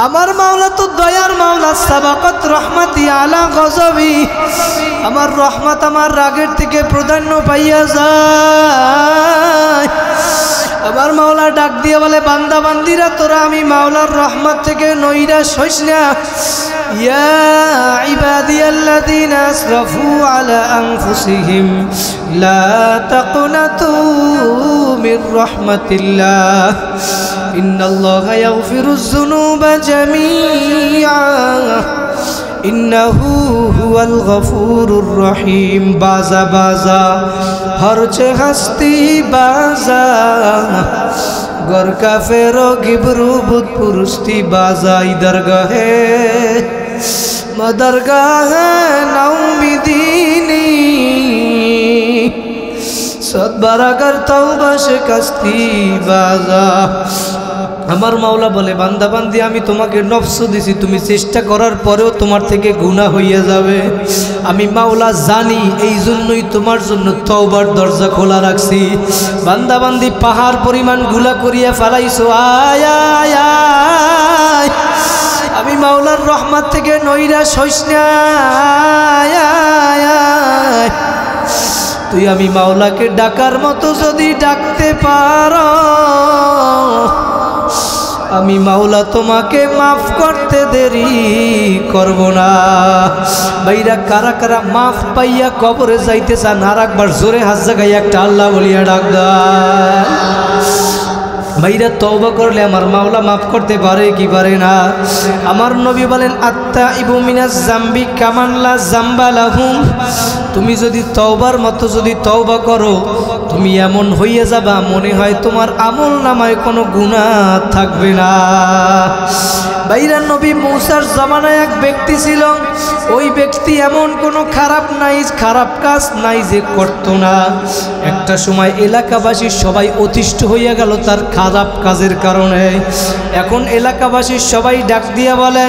আমার মাওলা তো দয়ার মাওলা, সাবাকাত রহমাতি আলা গজবি, আমার রহমত আমার রাগের থেকে প্রাধান্য পাইয়া যায়। আমার মাওলা ডাক দিয়ে বলে, বান্দা বান্দিরা তোরা আমি মাওলার রহমত থেকে নৈরাশ হইস না। ইয়া ইবাদিয়াল্লাযীনা আসরাফু আলা আনফুসিহিম লা তাকনাতু মির রাহমাতিল্লাহ ইন্নাল্লাহা ইয়াগফিরুয যুনুবা জামিআ ইন্নাহু হুয়াল গফুরুর রহিম। বাজা বাজা হরচে হস্তি বাজা, গর কাফেরো গিবরু বুত পুরুস্তি বাজা। ইদরগাহে মদরগাহে নাউমিদিনী সদবারাগর তওবা শিকস্তি বাজা। আমার মাওলা বলে, বান্দা বান্দি আমি তোমাকে নফস দিছি, তুমি চেষ্টা করার পরেও তোমার থেকে গুনাহ হইয়া যাবে। আমি মাওলা জানি, এই জন্যই তোমার জন্য তওবার দরজা খোলা রাখছি। বান্দা বান্দি পাহাড় পরিমাণ গুনাহ করিয়া ফেলাইছো, আয় আয় আয়, আমি মাওলার রহমত থেকে নৈরাশ হইস না। আয় আয় আয়, তুই আমি মাওলাকে ডাকার মতো যদি ডাকতে পারো, আমি মাওলা তোমাকে মাফ করতে দেরি করব না। ভাইরা কারা কারা মাফ পাইয়া কবরে যাইতে চান, আর একবার জোরে হাত জাগাইয়া একটা আল্লাহ বলিয়া ডাক দেন। ভাইরা তওবা করলে আমার মাওলা মাফ করতে পারে কি পারে না? আমার নবী বলেন, আত্তাইবু মিনাজ জামবি কামান লা জামবা লাহু। তুমি যদি তওবার মতো যদি তওবা করো, তুমি এমন হইয়া যাবা মনে হয় তোমার আমল নামায় কোনো গুনাহ থাকবে না। ভাইরা নবী মূসার জামানায় এক ব্যক্তি ছিল, ওই ব্যক্তি এমন কোনো খারাপ কাজ নাই যে করতো না। একটা সময় এলাকাবাসী সবাই অতিষ্ঠ হইয়া গেল তার খারাপ কাজের কারণে। এখন এলাকাবাসী সবাই ডাক দিয়া বলে,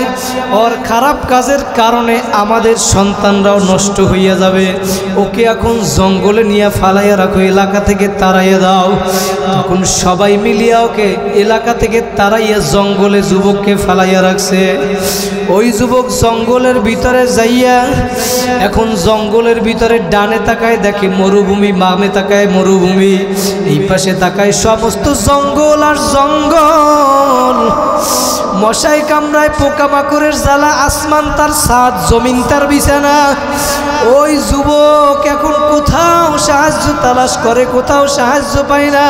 ওর খারাপ কাজের কারণে আমাদের সন্তানরাও নষ্ট হইয়া যাবে, ওকে এখন জঙ্গলে নিয়ে ফালাইয়া রাখো, এলাকা থেকে তাড়াইয়া দাও। তখন সবাই মিলিয়া ওকে এলাকা থেকে তাড়াইয়া জঙ্গলে যুবককে ফালাইয়া রাখছে। ওই যুবক জঙ্গলের ভিতরে যাইয়া, এখন জঙ্গলের ভিতরে ডানে তাকায় দেখে মরুভূমি, বামে তাকায় মরুভূমি, এই পাশে তাকায় সমস্ত জঙ্গল আর জঙ্গল। মশাই কামড়ায়, পোকামাকড়ের জ্বালা, আসমান তার ছাদ, জমিন তার বিছানা। ওই যুবক এখন কোথাও সাহায্য তালাশ করে, কোথাও সাহায্য পায় না।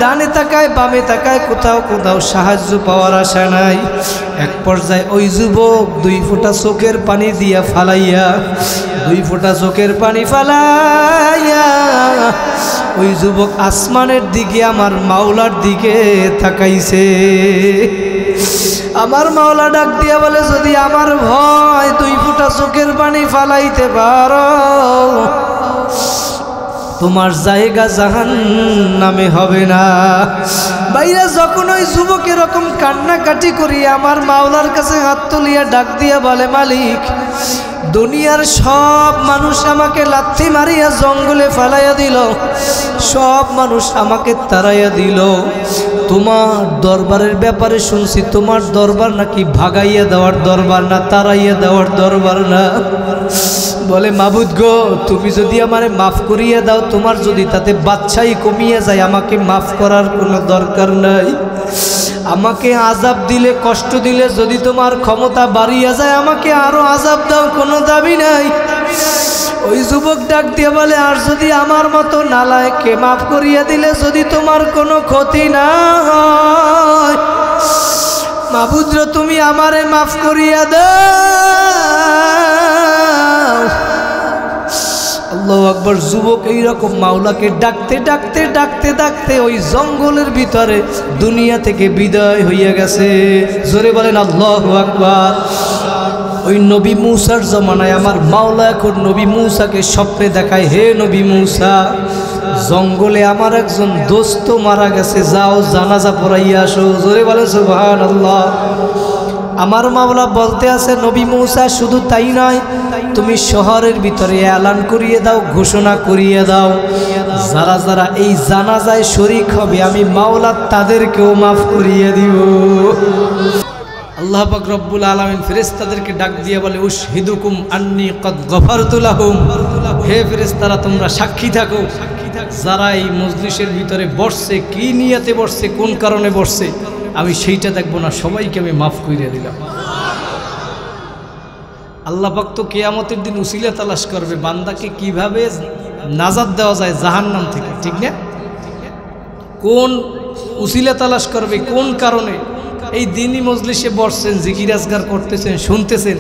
ডানে তাকায় বামে তাকায়, কোথাও সাহায্য পাওয়ার আশা নাই। এক পর্যায়ে ওই যুবক 2 ফোঁটা চোখের পানি দিয়া ফালাইয়া, 2 ফোঁটা চোখের পানি ফালাইয়া ওই যুবক আসমানের দিকে, আমার মাওলার দিকে তাকাইছে। আমার মাওলা ডাক দিয়া বলে, যদি আমার ভয় 2 ফোঁটা চোখের পানি ফালাইতে পারো, তোমার জায়গা জাহান্নামে হবে না। বাইরা যখন ওই যুবক এরকম কান্নাকাটি করি, আমার মাওলার কাছে হাত তুলিয়া ডাক দিয়া বলে, মালিক, দুনিয়ার সব মানুষ আমাকে লাথি মারিয়া জঙ্গলে ফালাইয়া দিল, সব মানুষ আমাকে তাড়াইয়া দিল। তোমার দরবারের ব্যাপারে শুনছি, তোমার দরবার নাকি ভাগাইয়া দেওয়ার দরবার না, তাড়াইয়া দেওয়ার দরবার না। বলে, মাবুদ গো, তুমি যদি আমারে মাফ করিয়া দাও, তোমার যদি তাতে বাদশাহী কমিয়ে যায়, আমাকে মাফ করার কোনো দরকার নাই। আমাকে আযাব দিলে, কষ্ট দিলে যদি তোমার ক্ষমতা বাড়িয়া যায়, আমাকে আরো আযাব দাও, কোনো দাবি নাই। ওই যুবক ডাক দিয়ে বলে, আর যদি আমার মতো নালায়েককে মাফ করিয়া দিলে যদি তোমার কোনো ক্ষতি না হয়, মাবুদ তুমি আমারে মাফ করিয়া দাও। আল্লাহু আকবার। যুবক এইরকম মাওলাকে ডাকতে ডাকতে ডাকতে ডাকতে ওই জঙ্গলের ভিতরে দুনিয়া থেকে বিদায় হইয়া গেছে। জোরে বলেন আল্লাহু আকবার। ওই নবী মূসার জমানায় আমার মাওলা এখন নবী মূসাকে স্বপ্নে দেখায়, হে নবী মূসা, জঙ্গলে আমার একজন দোস্ত মারা গেছে, যাও জানাজা পড়াইয়া আসো। জোরে বলে সুবহানাল্লাহ। আমার মাওলা বলতে আছে, নবী মূসা শুধু তাই নয়, তুমি শহরের ভিতরে এলান করিয়ে দাও, ঘোষণা করিয়ে দাও, যারা যারা এই জানাজায় শরীক হবে আমি মাওলা তাদেরকেও মাফ করিয়ে দিব। আল্লাহ পাক রব্বুল আলামিন ফেরেশতাদেরকে ডাক দিয়ে বলে, উশহিদুকুম আন্নী কদ গফারতু লাহুম, হে ফেরেশতারা তোমরা সাক্ষী থাকো, যারা এই মজলিসের ভিতরে বসছে, কি নিয়তে বসছে, কোন কারণে বসছে, আমি সেইটা দেখব না, সবাইকে আমি মাফ করিয়ে দিলাম। আল্লাহ পাক তো কিয়ামতের দিন উসিলা তালাশ করবে বান্দাকে কিভাবে নাজাত দেওয়া যায় জাহান্নাম থেকে, ঠিক না? কোন উসিলা তালাশ করবে, কোন কারণে এই দিনই মজলিসে বসছেন, জিকির আজগার করতেছেন, শুনতেছেন,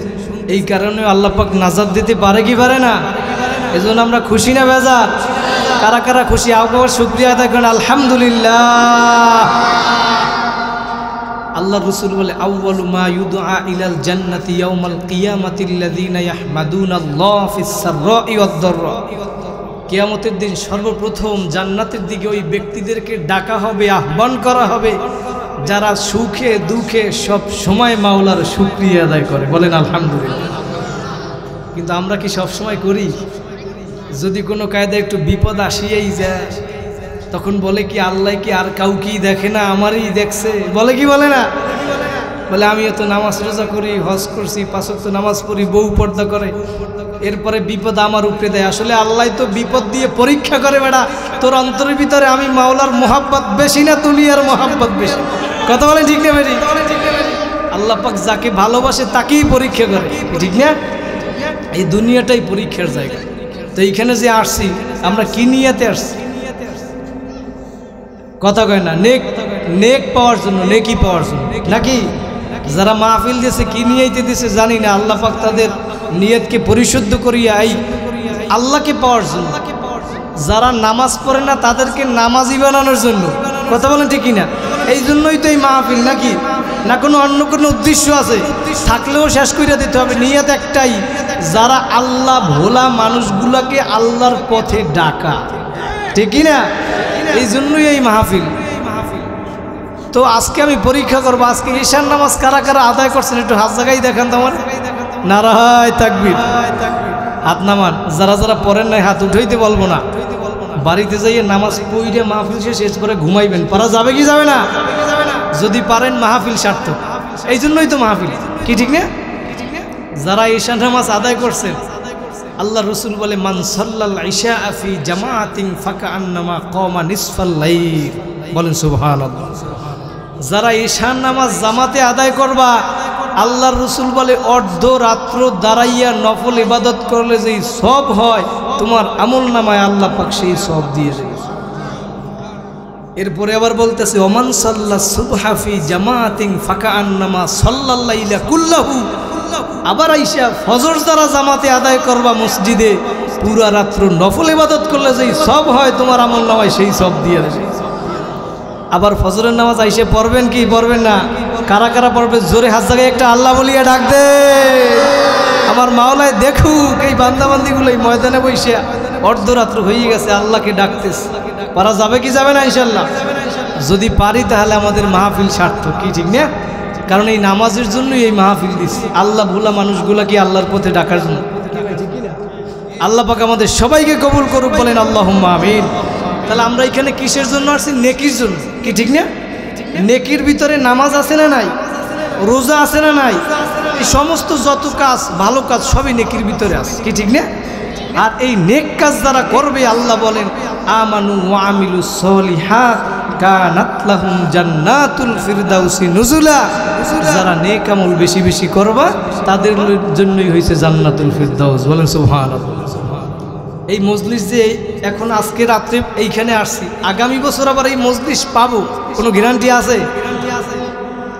এই কারণে আল্লাহ পাক নাজাত দিতে পারে কি পারে না? এজন্য আমরা খুশি না বেজার? কারা কারা খুশি? আবার শুকরিয়া আদায় করেন আলহামদুলিল্লাহ। আল্লাহ রসুল বলে, আউয়ালু মা ইউদআ ইলাল জান্নাতি ইয়াউমাল কিয়ামাতি আল্লাযীনা ইয়াহমাদুনাল্লাহ ফিস সাররাই ওয়াদ দাররা। কিয়ামতের দিন সর্বপ্রথম জান্নাতের দিকে ওই ব্যক্তিদেরকে ডাকা হবে, আহ্বান করা হবে যারা সুখে দুঃখে সব সময় মাওলার শুকরিয়া আদায় করে। বলেন আলহামদুলিল্লাহ। কিন্তু আমরা কি সব সময় করি? যদি কোনো কায়দায় একটু বিপদ আসিয়েই যায় তখন বলে কি আল্লাহ কি আর কাউকেই দেখে না, আমারই দেখছে, বলে কি বলে না? বলে আমিও তো নামাজ রোজা করি, হজ করছি, 5 ওয়াক্ত নামাজ পড়ি, বউ পর্দা করে, এরপরে বিপদ আমার উপরে দেয়। আসলে আল্লাহ তো বিপদ দিয়ে পরীক্ষা করে, বেটা তোর অন্তরের ভিতরে আমি মাওলার মোহাব্বত বেশি না দুনিয়ার মোহাব্বত বেশি? কথা বলে ঠিক না বেরি? আল্লাহ পাক যাকে ভালোবাসে তাকেই পরীক্ষা করে, ঠিক না? এই দুনিয়াটাই পরীক্ষার জায়গা। তো এইখানে যে আসছি আমরা কি নিয়াতে আসছি? কথা কয় না, নেক পাওয়ার জন্য, নেকি পাওয়ার জন্য নাকি? যারা মাহফিল দিয়েছে কি নিয়াইতে দিয়েছে জানি না, আল্লাহ পাক তাদের নিয়তকে পরিশুদ্ধ করিয়া এই আল্লাহকে পাওয়ার জন্য। যারা নামাজ পড়ে না তাদেরকে নামাজি বানানোর জন্য। কথা বলেন ঠিক কিনা? এই জন্যই তো এই মাহফিল, নাকি? না কোনো অন্য কোনো উদ্দেশ্য আছে? থাকলেও শেষ করে দিতে হবে। নিয়ত একটাই, যারা আল্লাহ ভোলা মানুষগুলোকে আল্লাহর পথে ডাকা, ঠিক কিনা? এই জন্যই এই মাহফিল। তো আজকে আমি পরীক্ষা করবো, আজকে ঈশান নামাজ কারা কারা আদায় করছেন একটু হাত জায়গায় দেখান তো আমার। নারায় তাকবীর, হাত নামান। যারা যারা পড়েন নাই হাত উঠাইতে বলবো না, বাড়িতে যাইয়ে নামাজ পড়ে মাহফিল শেষ করে ঘুমাইবেন। পারা যাবে কি যাবে না? যদি পারেন মাহফিল সার্থক। এই জন্যই তো মাহফিল, কি ঠিক না? যারা ঈশান নামাজ আদায় করছেন, আল্লাহ রসুল বলে, মান সাল্লাল ইশা ফি জামাআতিন ফাকান্নামা কামা নিসফাল লাইল। বলেন সুবহানাল্লাহ। যারা ঈশান নামাজ জামাতে আদায় করবা, আল্লাহর রসুল বলে অর্ধ রাত্র দাঁড়াইয়া নফল ইবাদত করলে যেই সব হয় তোমার আমল নামায় আল্লাহ পাক সেই সব দিয়ে দেয়। এরপরে আবার বলতেছে, ওমান সাল্লা সুবহা ফি জামাআতিন ফাকান্নামা সাল্লাল লাইলা কুল্লাহু। আবার আইসা ফজর যারা জামাতে আদায় করবা মসজিদে, পুরা রাত্র নফল ইবাদত করলে যেই সব হয় তোমার আমল নামায় সেই সব দিয়ে দেবে। আবার ফজরের নামাজ আইসে পড়বেন কি পড়বেন না? কারা কারা পড়বে জোরে হাত জায়গায় একটা আল্লাহ বলিয়া ডাক দে। আমার মাওলায় দেখুক এই বান্দাবান্দিগুলো এই ময়দানে বসে অর্ধরাত্র হয়ে গেছে, আল্লাহকে ডাকতেছে। পারা যাবে কি যাবে না? ইনশাল্লাহ যদি পারি তাহলে আমাদের মাহফিল সার্থক, কি ঠিক না? কারণ এই নামাজের জন্যই এই মাহফিল দিচ্ছি, আল্লাহ ভোলা মানুষগুলাকে আল্লাহর পথে ডাকার জন্য। আল্লাহ পাক আমাদের সবাইকে কবুল করুক, বলেন আল্লাহুম্মা আমিন। তাহলে আমরা এখানে কিসের জন্য আসছি? নেকির জন্য, কি ঠিক না? নেকির ভিতরে নামাজ আছে না নাই? রোজা আছে না নাই? এই সমস্ত যত কাজ, ভালো কাজ সবই নেকির ভিতরে আছে, কি ঠিক না? আর এই নেক কাজ যারা করবে, আল্লাহ বলেন আমানু ওয়া আমিলুস সলিহাত কানাত লাহুম জান্নাতুল ফিরদাউসি নুজুলা। যারা নেক আমল বেশি বেশি করবা তাদের জন্যই হয়েছে জান্নাতুল ফিরদাউস। বলেন সুবহানাল্লাহ। এই মজলিস যে এখন আজকে রাত্রে এইখানে আসছি, আগামী বছর আবার এই মজলিস পাবো কোনো গ্যারান্টি আছে?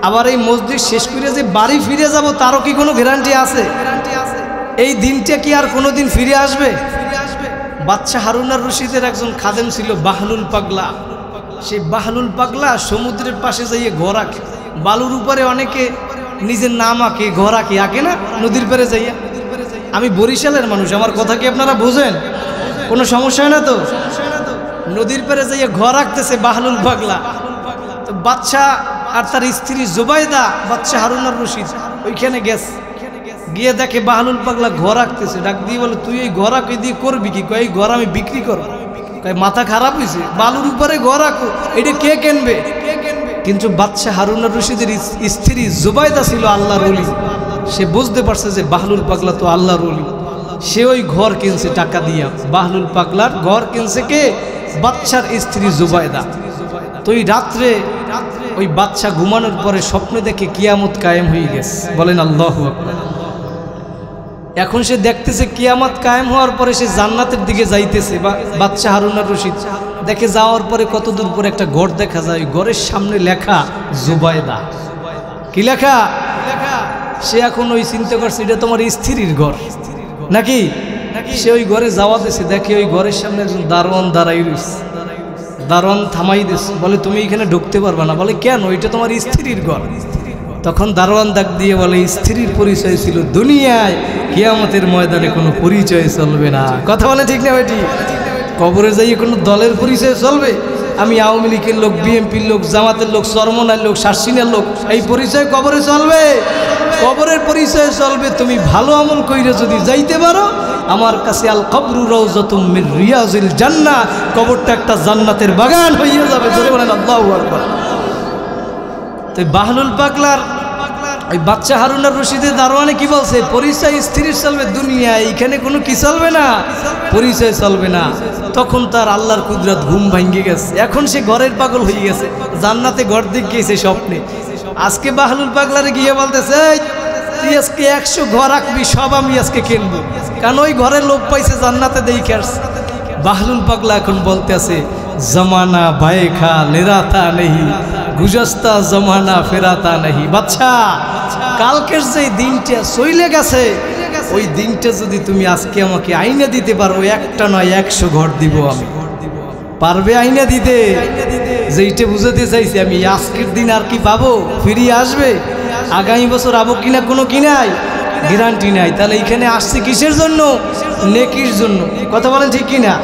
আবার এই মজলিস শেষ করে যে বাড়ি ফিরে যাব তারও কি কোনো গ্যারান্টি আছে? এই দিনটা কি আর কোনো দিন ফিরে আসবে? বাদশাহ হারুন আর রশিদের একজন খাদেম ছিল বাহলুল পাগলা। সেই বাহলুল পাগলা সমুদ্রের পাশে যাইয়ে ঘর আঁকে, বালুর উপরে অনেকে নিজের নাম আঁকে, ঘর আঁকে, আঁকে না নদীর পারে যাইয়া। আমি বরিশালের মানুষ, আমার কথা কি আপনারা বোঝেন? কোনো সমস্যা হয় না তো? নদীর পারে যাইয়া ঘর আঁকতেছে বাহলুল পাগলা। তো বাদশাহ আর তার স্ত্রী জুবাইদা, বাদশাহ হারুন আর রশিদ ওইখানে গিয়ে দেখে বাহলুল পাগলা ঘর আঁকতেছে, ডাক দিয়ে বলে তুই এই ঘর আঁকে দিয়ে করবি কি? কয় এই ঘর আমি বিক্রি করব। কয় মাথা খারাপ হয়েছে, বালুর উপরে ঘর আঁকো, এটা কে কিনবে? কিন্তু বাদশাহ হারুন আর রশিদের স্ত্রী জুবাইদা ছিল আল্লাহর ওলি। সে বুঝতে পারছে যে বাহলুল পাগলা তো আল্লাহর ওলি, সে ওই ঘর কিনছে টাকা দিয়া। বাহলুল পাগলার ঘর কিনছে কে? বাদশার স্ত্রী জুবাইদা। তো ওই রাত্রে ওই বাদশা ঘুমানোর পরে স্বপ্নে দেখে কিয়ামত কায়েম হয়ে গেছে। বলেন আল্লাহু আকবার। এখন সে দেখতেছে কিয়ামত কায়েম হওয়ার পরে সে জান্নাতের দিকে যাইতেছে। বাদশা হারুন আর রশিদ দেখে যাওয়ার পরে কত দূর পরে একটা ঘর দেখা যায়, ঘরের সামনে লেখা জুবাইদা। কি লেখা? সে এখন ওই চিন্তা করছে এটা তোমার স্ত্রীর ঘর নাকি? সে ওই ঘরে যাওয়া দিয়েছে, দেখে ওই ঘরের সামনে একজন দারোয়ান দাঁড়াই রয়েছে। দারোয়ান থামাই দিয়েছে, বলে তুমি এখানে ঢুকতে পারবে না। বলে কেন? এটা তোমার স্ত্রীর ঘর। তখন দারোয়ান ডাক দিয়ে বলে স্ত্রীর পরিচয় ছিল দুনিয়ায়, কিয়ামতের ময়দানে কোনো পরিচয় চলবে না। কথা বলে ঠিক না বেটি? কবরে যাইয়ে কোনো দলের পরিচয় চলবে? আমি আওয়ামী লীগের লোক, বিএনপির লোক, জামাতের লোক, চরমনার লোক, শাসিনের লোক, এই পরিচয় কবরে চলবে? কবরের পরিচয় চলবে তুমি ভালো আমল কইরে যদি যাইতে পারো। আমার কাছে আল কবরু রাউযাতুম মির রিয়াজিল জান্নাহ, কবরটা একটা জান্নাতের বাগান হয়ে যাবে। জোরে বলেন আল্লাহু আকবার। তো বাহলুল পাগলার ওই বাচ্চা হারুন আর রশিদের দারোয়ানে কি বলছে? পরিচয় স্থির চলবে দুনিয়ায়, এখানে কোনো কি চলবে না, পরিচয় চলবে না। তখন তার আল্লাহর কুদরত ঘুম ভাঙ্গে গেছে। এখন সে ঘরের পাগল হয়ে গেছে, জান্নাতে ঘর দিকে গেছে স্বপ্নে। আজকে বাহলুল পাগলারে গিয়ে বলতেছে তুই আজকে 100 ঘর আঁকবি, সব আমি আজকে কিনবো, কারণ ওই ঘরের লোক পাইছে জান্নাতে দেখে আসছে। বাহলুল পাগলা এখন বলতে আছে জমানা ভাই খা লেরাতা নেই, গুজস্তা জমানা ফেরাতা নেই। বাচ্চা কালকের যে দিনটা চলে গেছে, ওই দিনটা যদি তুমি আজকে আমাকে আইনা দিতে পারো, একটা নয় 100 ঘর দিব আমি। পারবে আইনা দিতে? যেইটা বুঝাতে চাইছি আমি, আজকের দিন আর কি পাবো? ফিরিয়ে আসবে? আগামী বছর আবো কিনা কোনো কি নাই, গ্যারান্টি নাই। তাহলে এখানে আসছে কিসের জন্য? নেকির জন্য। কথা বলেন ঠিক কিনা?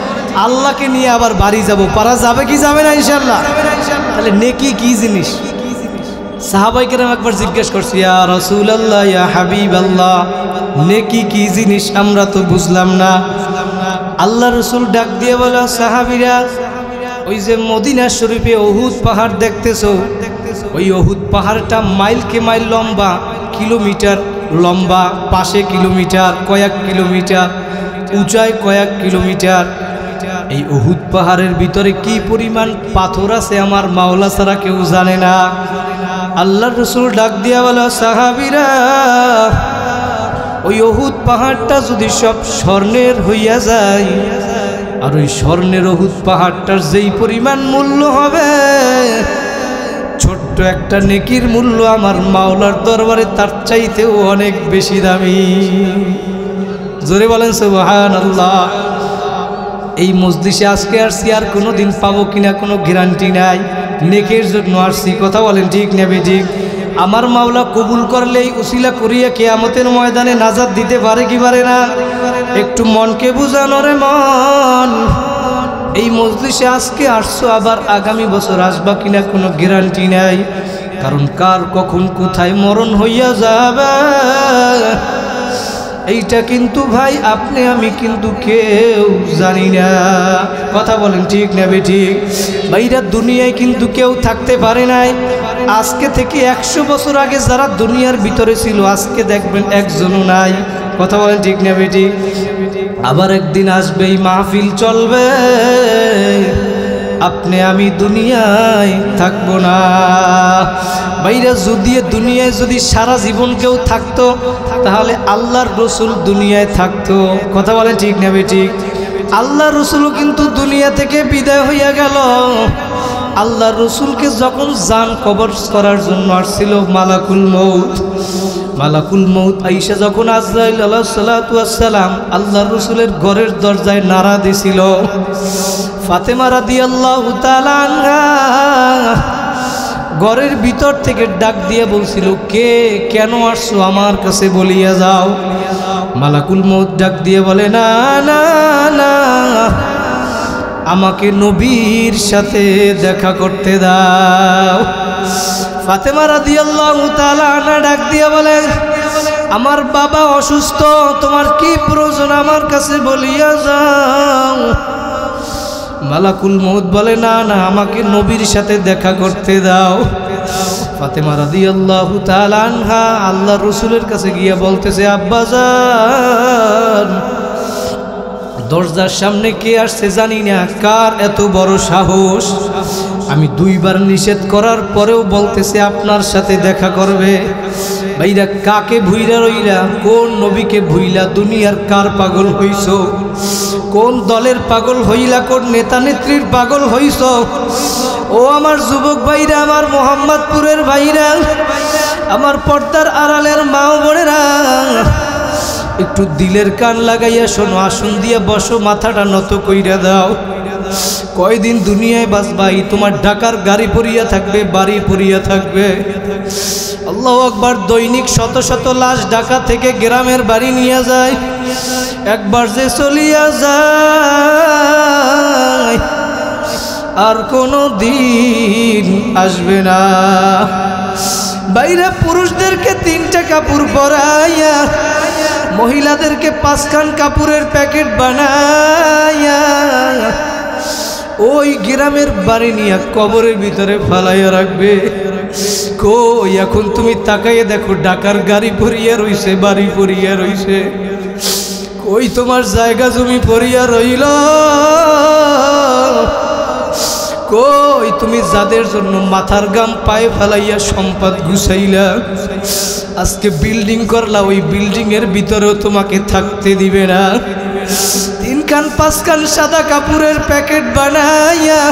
আল্লাহকে নিয়ে আবার বাড়ি যাব, পারা যাবে কি যাবে না ইনশাআল্লাহ? তাহলে নেকি কি জিনিস? সাহাবায়ে কেরাম একবার জিজ্ঞেস করছে ইয়া রাসূলুল্লাহ, ইয়া হাবিবাল্লাহ, নেকি কি জিনিস আমরা তো বুঝলাম না। আল্লাহ রাসূল ডাক দিয়ে বলে সাহাবীরা, ওই যে মদিনা শরীফে উহুদ পাহাড় দেখতেছো, ওই উহুদ পাহাড়টা মাইলকে মাইল লম্বা, কিলোমিটার লম্বা, পাশে কিলোমিটার, কয়েক কিলোমিটার উঁচায়, কয়েক কিলোমিটার। এই উহুদ পাহাড়ের ভিতরে কি পরিমাণ পাথর আছে আমার মাওলা ছাড়া কেউ জানে না। আল্লাহর রাসূল ডাক দিয়া বলে সাহাবীরা, ওই উহুদ পাহাড়টা যদি সব স্বর্ণের হইয়া যায়, আর ওই স্বর্ণের উহুদ পাহাড়টার যেই পরিমাণ মূল্য হবে, ছোট্ট একটা নেকির মূল্য আমার মাওলার দরবারে তার চাইতেও অনেক বেশি দামি। জোরে বলেন সুবহানাল্লাহ। এই মজলিসে আজকে আসছি, আর কোনো দিন পাবো কিনা কোনো গ্যারান্টি নাই। নেকের জন্য আসছি, কথা বলেন ঠিক নেবে ঠিক? আমার মাওলা কবুল করলেই উসিলা করিয়া কিয়ামতের ময়দানে নাজাত দিতে পারে কি পারে না? একটু মনকে বুঝানো রে মন। এই মজলিসে আজকে আসছো, আবার আগামী বছর আসবা কিনা কোনো গ্যারান্টি নাই, কারণ কার কখন কোথায় মরণ হইয়া যাবে এইটা কিন্তু ভাই আপনি আমি কিন্তু কেউ জানি না। কথা বলেন ঠিক না বেঠিক? ভাইরা দুনিয়ায় কিন্তু কেউ থাকতে পারে নাই। আজকে থেকে 100 বছর আগে যারা দুনিয়ার ভিতরে ছিল, আজকে দেখবেন একজনও নাই। কথা বলেন ঠিক না বেঠিক? আবার একদিন আসবে, এই মাহফিল চলবে, আপনি আমি দুনিয়ায় থাকবো না। ভাইরা যদি দুনিয়ায় যদি সারা জীবন কেউ থাকতো, তাহলে আল্লাহর রসুল দুনিয়ায় থাকতো। কথা বলেন ঠিক না বেঠিক? আল্লাহর রসুলও কিন্তু দুনিয়া থেকে বিদায় হইয়া গেল। আল্লাহর রসুলকে যখন জান কবর করার জন্য আসছিল মালাকুল মউত, মালাকুল মউত আইসা যখন আজরাইল আলাইহিস সালাতু ওয়াস সালাম আল্লাহর রসুলের ঘরের দরজায় নাড়া দিছিল, ফাতেমা রাদিয়াল্লাহু তাআলা আনহা ঘরের ভিতর থেকে ডাক দিয়ে বলছিল, কে কেন আসছো আমার কাছে বলিয়া যাও। মালাকুল মউত ডাক দিয়ে বলে, না না না, আমাকে নবীর সাথে দেখা করতে দাও। ফাতেমা রাদিয়াল্লাহু তাআলা আনহা ডাক দিয়ে বলে, আমার বাবা অসুস্থ, তোমার কি প্রয়োজন আমার কাছে বলিয়া যাও। মালাকুল মউত বলে না না, আমাকে নবীর সাথে দেখা করতে দাও। ফাতেমা রাদিয়াল্লাহু তাআলা আনহা আল্লাহর রাসূলের কাছে গিয়ে বলতেছে, আব্বাজান দরজার সামনে কে আসছে জানি না, কার এত বড় সাহস, আমি দুইবার নিষেধ করার পরেও বলতেছে আপনার সাথে দেখা করবে। ভাইরা কাকে ভুইলা রইলা, কোন নবীকে ভুইলা দুনিয়ার কার পাগল হইছ, কোন দলের পাগল হইলা, কোন নেতা নেত্রীর পাগল হইছ। ও আমার যুবক ভাইরা, আমার মোহাম্মদপুরের ভাইরা, আমার পর্দার আড়ালের মা ও বোনেরা, একটু দিলের কান লাগাইয়া শোনো, আসন দিয়া বসো, মাথাটা নত কইরা দাও। কয়দিন দুনিয়ায় বাঁচবাই, তোমার ঢাকার গাড়ি পরিয়া থাকবে, বাড়ি পরিয়া থাকবে। আল্লাহু আকবার। দৈনিক শত শত লাশ ঢাকা থেকে গ্রামের বাড়ি নিয়ে যায়, একবার যে চলিয়া যায় আর কোনো দিন আসবে না। বাইরে পুরুষদেরকে 3টা কাপড় পরাইয়া, মহিলাদেরকে 5খান কাপড়ের প্যাকেট বানাইয়া ওই গ্রামের বাড়ি নিয়ে কবরের ভিতরে ফালাইয়া রাখবে। কই এখন তুমি তাকাইয়ে দেখো, ঢাকার গাড়ি পরিয়া রইছে, বাড়ি পরিয়া রইছে, কই তোমার জায়গা জমি পরিয়া রইল, কই তুমি যাদের জন্য মাথার গাম পায়ে ফেলাইয়া সম্পদ গুছাইলা, আজকে বিল্ডিং করলা, ওই বিল্ডিং এর ভিতরেও তোমাকে থাকতে দিবে না। 3খান 5খান সাদা কাপড়ের প্যাকেট বানাইয়া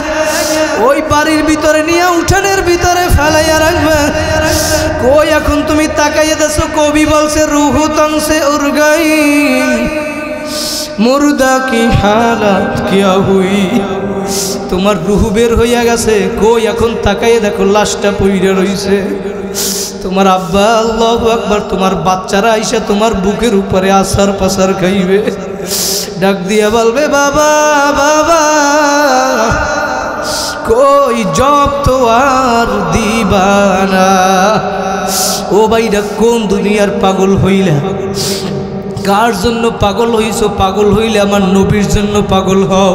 ওই বাড়ির ভিতরে নিয়ে উঠানের ভিতরে ফেলাইয়া রাখবে। কই এখন তুমি তাকাইয়া দেখো, কবি বলছে রুহু তংসে উড় গই, মুর্দা কি হালাত কিয়া হুই, তোমার রুহু বের হইয়া গেছে। কই এখন তাকাইয়া দেখো, লাশটা পইড়া রইছে। তোমার আব্বা, আল্লাহু আকবার, তোমার বাচ্চারা আইসা তোমার বুকের উপরে আসার পাসার খাইবে, ডাক দিয়া বলবে বাবা বাবা, কই জব তো আর দিবানা। ও ভাইরা, কোন দুনিয়ার পাগল হইলা, কার জন্য পাগল হইছো? পাগল হইলে আমার নবীর জন্য পাগল হও,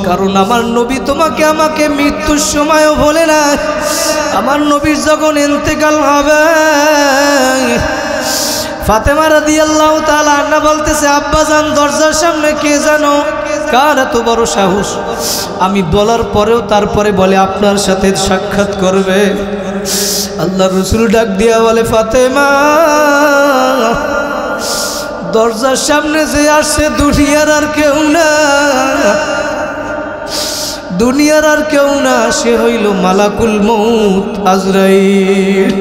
কারণ আমার নবী তোমাকে আমাকে মৃত্যুর সময়ও বলে না। আমার নবীর যখন ইন্তেকাল হবে, ফাতেমা রাদিয়াল্লাহু তাআলা আনহা বলতেছে, আব্বাজান দরজার সামনে কে জানো, কার এত বড় সাহস, আমি বলার পরেও তারপরে বলে আপনার সাথে সাক্ষাৎ করবে। আল্লাহর রাসূল ডাক দিয়া বলে, ফাতেমা দরজার সামনে যে আসছে দুনিয়ার আর কেউ না, দুনিয়ার আর কেউ না, সে হইল মালাকুল মউত আজরাইল।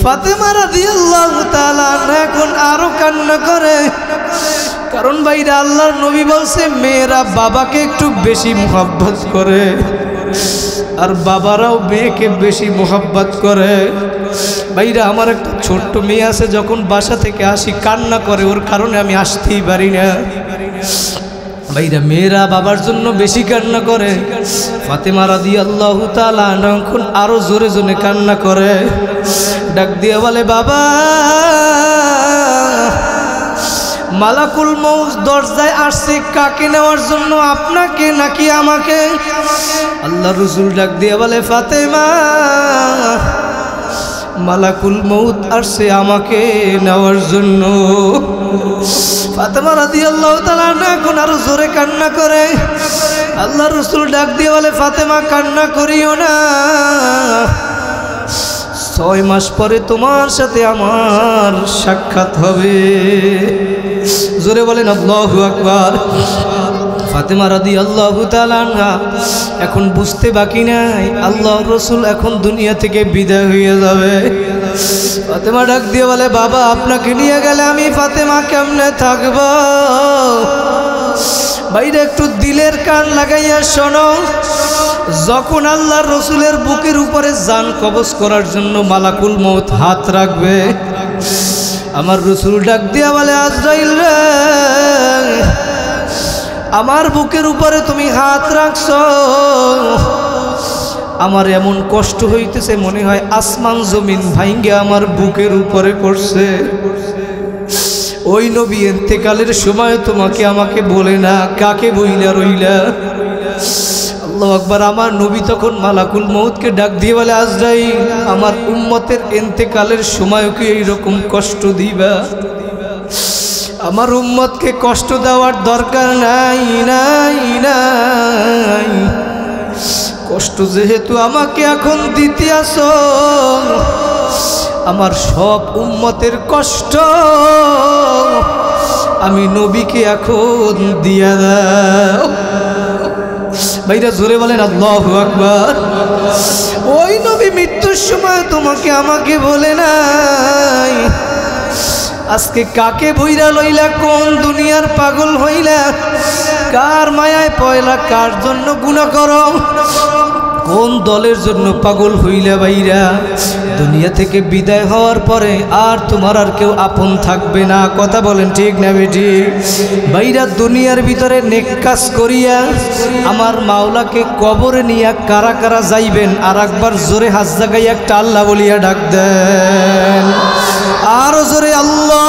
ফাতেমা রাদিয়াল্লাহু তাআলা এখন আরো কান্না করে, কারণ ভাইরা আল্লাহর নবী বলছে মেয়েরা বাবাকে একটু বেশি মোহাব্বত করে, আর বাবারাও মেয়েকে বেশি মোহাব্বত করে। ভাইরা আমার একটা ছোট্ট মেয়ে আছে, যখন বাসা থেকে আসি কান্না করে, ওর কারণে আমি আসতেই পারি না। ভাইরা মেয়েরা বাবার জন্য বেশি কান্না করে, ফাতেমা রাদিয়াল্লাহু তাআলা এখন আরো জোরে জোরে কান্না করে, ডাক দিয়ে বলে বাবা, মালাকুল মউত দরজায় আসছে, কাকে নেওয়ার জন্য, আপনাকে নাকি আমাকে? আল্লাহর রাসূল ডাক দিয়ে বলে, ফাতেমা মালাকুল মউত আসছে আমাকে নেওয়ার জন্য। ফাতেমা রাদিয়াল্লাহু তাআলা এখন আরো জোরে কান্না করে। আল্লাহর রাসূল ডাক দিয়ে বলে, ফাতেমা কান্না করিও না, 6 মাস পরে তোমার সাথে আমার সাক্ষাৎ হবে। জোরে বলেন আল্লাহু আকবার। ফাতেমা রাদিয়াল্লাহু তাআলা আনহা এখন বুঝতে বাকি নাই, আল্লাহর রাসূল এখন দুনিয়া থেকে বিদায় হয়ে যাবে। ফাতেমা ডাক দিয়ে বলে, বাবা আপনাকে নিয়ে গেলে আমি ফাতেমা কেমনে থাকব? ভাইরা একটু দিলের কান লাগাইয়া শোনো, যখন আল্লাহর রাসূলের বুকের উপরে জান কবজ করার জন্য মালাকুল মউত হাত রাখবে, আমার রাসূল ডাক দিয়া বলে, আজরাইল রে, আমার বুকের উপরে তুমি হাত রাখছো, আমার এমন কষ্ট হইতেছে মনে হয় আসমান জমিন ভাঙ্গে আমার বুকের উপরে পড়ছে। ওই নবী ইন্তেকালের সময় তোমাকে আমাকে বলে না, কাকে বইলা রইলা? আল্লাহু আকবার। আমার নবী তখন মালাকুল মউতকে ডাক দিয়ে বলে, আজরাইল, আমার উম্মতের ইন্তেকালের সময়ও কি এইরকম কষ্ট দিবা? আমার উম্মতকে কষ্ট দেওয়ার দরকার নাই, নাই, নাই। কষ্ট যেহেতু আমাকে এখন দিতে আসো, আমার সব উম্মতের কষ্ট আমি নবীকে এখন দিয়া দাও। ভাইরা জোরে বলেন আল্লাহু আকবার। ওই নবী মৃত্যুর সময় তোমাকে আমাকে বলে নাই, আজকে কাকে বইরা লইলা? কোন দুনিয়ার পাগল হইলা? কার মায়ায় পয়লা? কার জন্য গুনাহ করো? কোন দলের জন্য পাগল হইলা? ভাইরা দুনিয়া থেকে বিদায় হওয়ার পরে আর তোমার আর কেউ আপন থাকবে না। কথা বলেন ঠিক না বেটি? ভাইরা দুনিয়ার ভিতরে নেক কাজ করিয়া আমার মাওলাকে কবরে নিয়া কারা কারা যাইবেন? আর একবার জোরে হাত জাগাইয়া একটা আল্লাহ বলিয়া ডাক দেন, আরো জোরে আল্লাহ।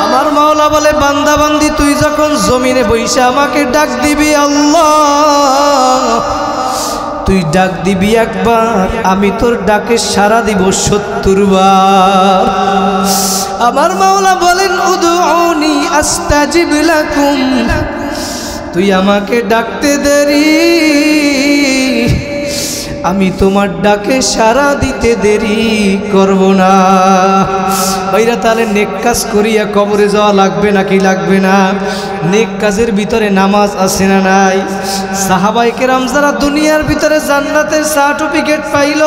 আমার মাওলা বলে, বান্দা বান্দি তুই যখন জমিনে বইসা আমাকে ডাক দিবি আল্লাহ, তুই ডাক দিবি একবার, আমি তোর ডাকে সাড়া দিব ৭০ বার। আমার মাওলা বলেন, উদউনি আস্তাজিব লাকুম, তুই আমাকে ডাকতে দেরি, আমি তোমার ডাকে সাড়া দিতে দেরি করব না। ভাইরা তাহলে নেক কাজ করিয়া কবরে যাওয়া লাগবে নাকি লাগবে না? নেক কাজের ভিতরে নামাজ আছে না নাই? সাহাবায়ে কেরাম যারা দুনিয়ার ভিতরে জান্নাতের সার্টিফিকেট পাইল,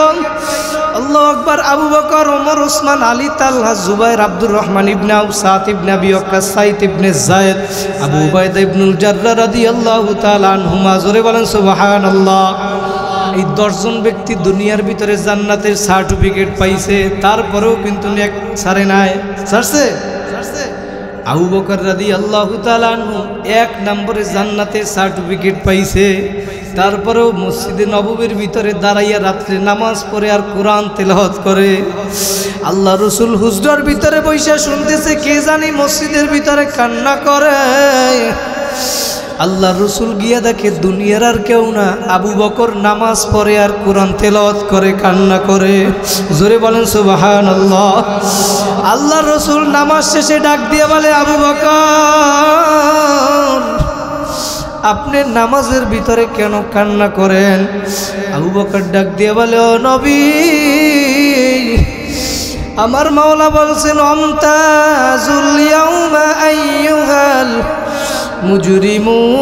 আল্লাহু আকবার, আবু বকর, ওমর, ওসমান, আলী, তালহা, জুবাইর, আব্দুর রহমান ইবনে আউফ, সাদ ইবনে আবি ওয়াক্কাস, সাইদ ইবনে যায়েদ, আবু উবাইদা ইবনুল জাররাহ রাদিয়াল্লাহু তাআলা আনহুমা। জোরে বলেন সুবহানাল্লাহ। এই ১০ জন ব্যক্তি দুনিয়ার ভিতরে জান্নাতের সার্টিফিকেট পাইছে, তারপরেও কিন্তু নেক ছাড়ে নাই। ছাড়ছে? আবু বকর রাদিয়াল্লাহু তাআলা আনহু ১ নম্বরে জান্নাতের সার্টিফিকেট পাইছে, তারপরেও মসজিদে নববীর ভিতরে দাঁড়াইয়া রাত্রে নামাজ পড়ে আর কোরআন তেলাওয়াত করে। আল্লাহ রসুল হুজরার ভিতরে বৈশা শুনতেছে, কে জানি মসজিদের ভিতরে কান্না করে। আল্লাহ রসুল গিয়া দেখে দুনিয়ার আর কেউ না, আবু বকর নামাজ পড়ে আর কোরআন তেলাওয়াত করে, কান্না করে। জোরে বলেন সুবহানাল্লাহ। আল্লাহ রসুল নামাজ শেষে ডাক দিয়ে বলে, আবু বকর, আপনি নামাজের ভিতরে কেন কান্না করেন? আবু বকর ডাক দিয়ে বলে, ও নবী, আমার মাওলা বলছেন, আমতাজুল ইয়াউমা আইয়ুহাল মুজরিমুন।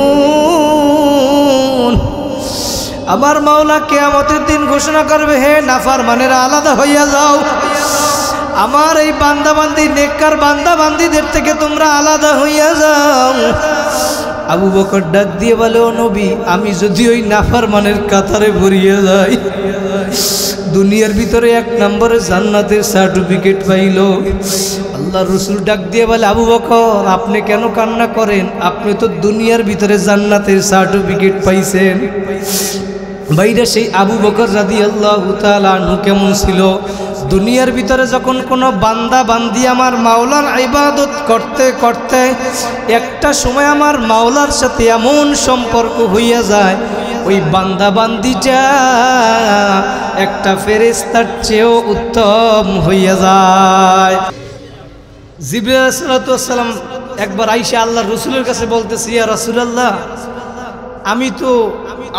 আমার মাওলা কিয়ামতের দিন ঘোষণা করবে, হে নাফরমানেরা আলাদা হইয়া যাও, আমার এই বান্দাবান্দি নেককার বান্দাবান্দিদের থেকে তোমরা আলাদা হইয়া যাও। আবু বকর ডাক দিয়ে বলে, ও নবী, আমি যদি ওই নাফরমানের কাতারে ভরিয়ে যাই, দুনিয়ার ভিতরে ১ নম্বরে জান্নাতের সার্টিফিকেট পাইল। আল্লাহ রসুল ডাক দিয়ে বলে, আবু বকর, আপনি কেন কান্না করেন? আপনি তো দুনিয়ার ভিতরে জান্নাতের সার্টিফিকেট পাইছেন। ভাইরা সেই আবু বকর রাদিয়াল্লাহু তাআলা আনহু কেমন ছিল? দুনিয়ার ভিতরে যখন কোনো বান্দা বান্দি আমার মাওলার ইবাদত করতে করতে একটা সময় আমার মাওলার সাথে এমন সম্পর্ক হইয়া যায়, ওই বান্দা বান্দিটা একটা ফেরেশতার চেয়েও উত্তম হইয়া যায়। জিবরাইল আলাইহিস সালাম একবার আইসা আল্লাহ রসুলের কাছে বলতেছে, ইয়া রাসূলুল্লাহ,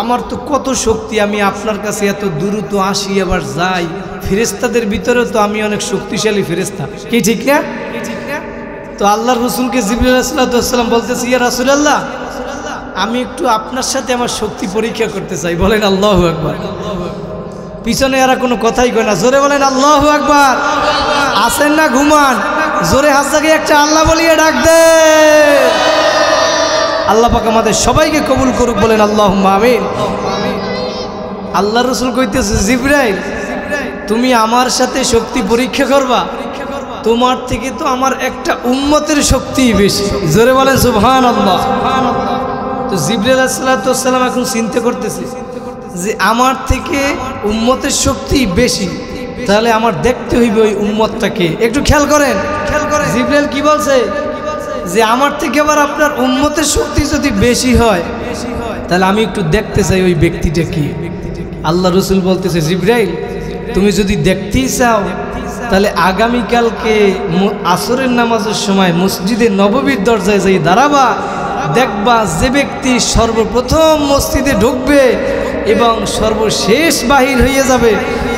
আমার তো কত শক্তি, আমি আপনার কাছে এত দ্রুত আসি আবার যাই, ফেরেশতাদের ভিতরে তো আমি অনেক শক্তিশালী ফেরেশতা, কি ঠিক না? তো আল্লাহ রসুলকে জিবরাইল আলাইহিস সালাম বলতেছে, ইয়া রাসূলুল্লাহ, আমি একটু আপনার সাথে আমার শক্তি পরীক্ষা করতে চাই। বলেন আল্লাহু আকবার। পিছনে এরা কোনো কথাই কয় না, জোরে বলেন আল্লাহু আকবার। আসেন না ঘুমান, জোরে হাত জাগিয়ে একটা আল্লাহ বলিয়ে ডাক দে। আল্লাহ পাক আমাদের সবাইকে কবুল করুক, বলেন আল্লাহুম্মা আমিন। আল্লাহ রসুল কইতেছে, জিবরাইল, তুমি আমার সাথে শক্তি পরীক্ষা করবা, তোমার থেকে তো আমার একটা উম্মতের শক্তি বেশি। জোরে বলেন সুবহানাল্লাহ। তো জিবরাইল আলাইহিস সালাম এখন চিন্তা করতেছে যে আমার থেকে উম্মতের শক্তি বেশি, তাহলে আমার দেখতে হইবে ওই উম্মতটাকে। একটু খেয়াল করেন জিবরাইল কি বলছে, যে আমার থেকে আবার আপনার উম্মতের শক্তি যদি বেশি হয় তাহলে আমি একটু দেখতে চাই ওই ব্যক্তিটা কি। আল্লাহ রসুল বলতেছে, জিবরাইল তুমি যদি দেখতেই চাও তাহলে আগামীকালকে আসরের নামাজের সময় মসজিদে নববীর দরজায় যাই দাঁড়াবা, দেখবা যে ব্যক্তি সর্বপ্রথম মসজিদে ঢুকবে এবং সর্বশেষ বাহির হয়ে যাবে,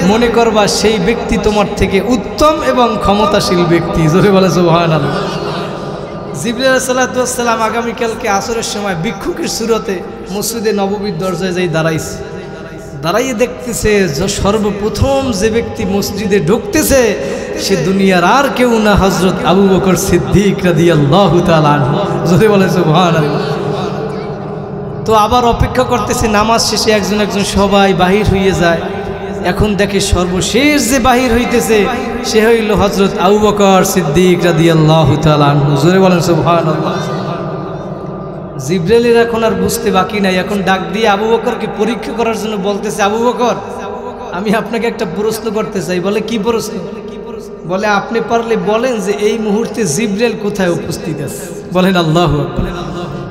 মনে করবা সেই ব্যক্তি তোমার থেকে উত্তম এবং ক্ষমতাশীল ব্যক্তি। জোরে বলে সুবহানাল্লাহ। জিবরাইল আলাইহিস সালাম আগামীকালকে আসরের সময় ভিক্ষুকের সুরতে মসজিদে নববীর দরজায় যাই দাঁড়াইছে, দাঁড়াইয়ে দেখতেছে যে সর্বপ্রথম যে ব্যক্তি মসজিদে ঢুকতেছে সে দুনিয়ার আর কেউ না, হযরত আবু বকর সিদ্দিক রাদিয়াল্লাহু তাআলা আনহু। জোরে বলে সুবহানাল্লাহ। তো আবার অপেক্ষা করতেছে, নামাজ শেষে একজন একজন সবাই বাহির হয়ে যায়। এখন দেখে সর্বশেষ যে বাহির হইতেছে সে হইল হযরত আবু বকর সিদ্দিক রাদিয়াল্লাহু তাআলা আনহু। জোরে বলেন সুবহানাল্লাহ। জিবরাইলের এখন আর বুঝতে বাকি নাই, এখন ডাক দিয়ে আবু বকরকে পরীক্ষা করার জন্য বলতেছে, আবু বকর আমি আপনাকে একটা প্রশ্ন করতে চাই। বলে কি প্রশ্ন? বলে আপনি পারলে বলেন যে এই মুহূর্তে জিবরাইল কোথায় উপস্থিত আছে। বলেন আল্লাহু আকবার।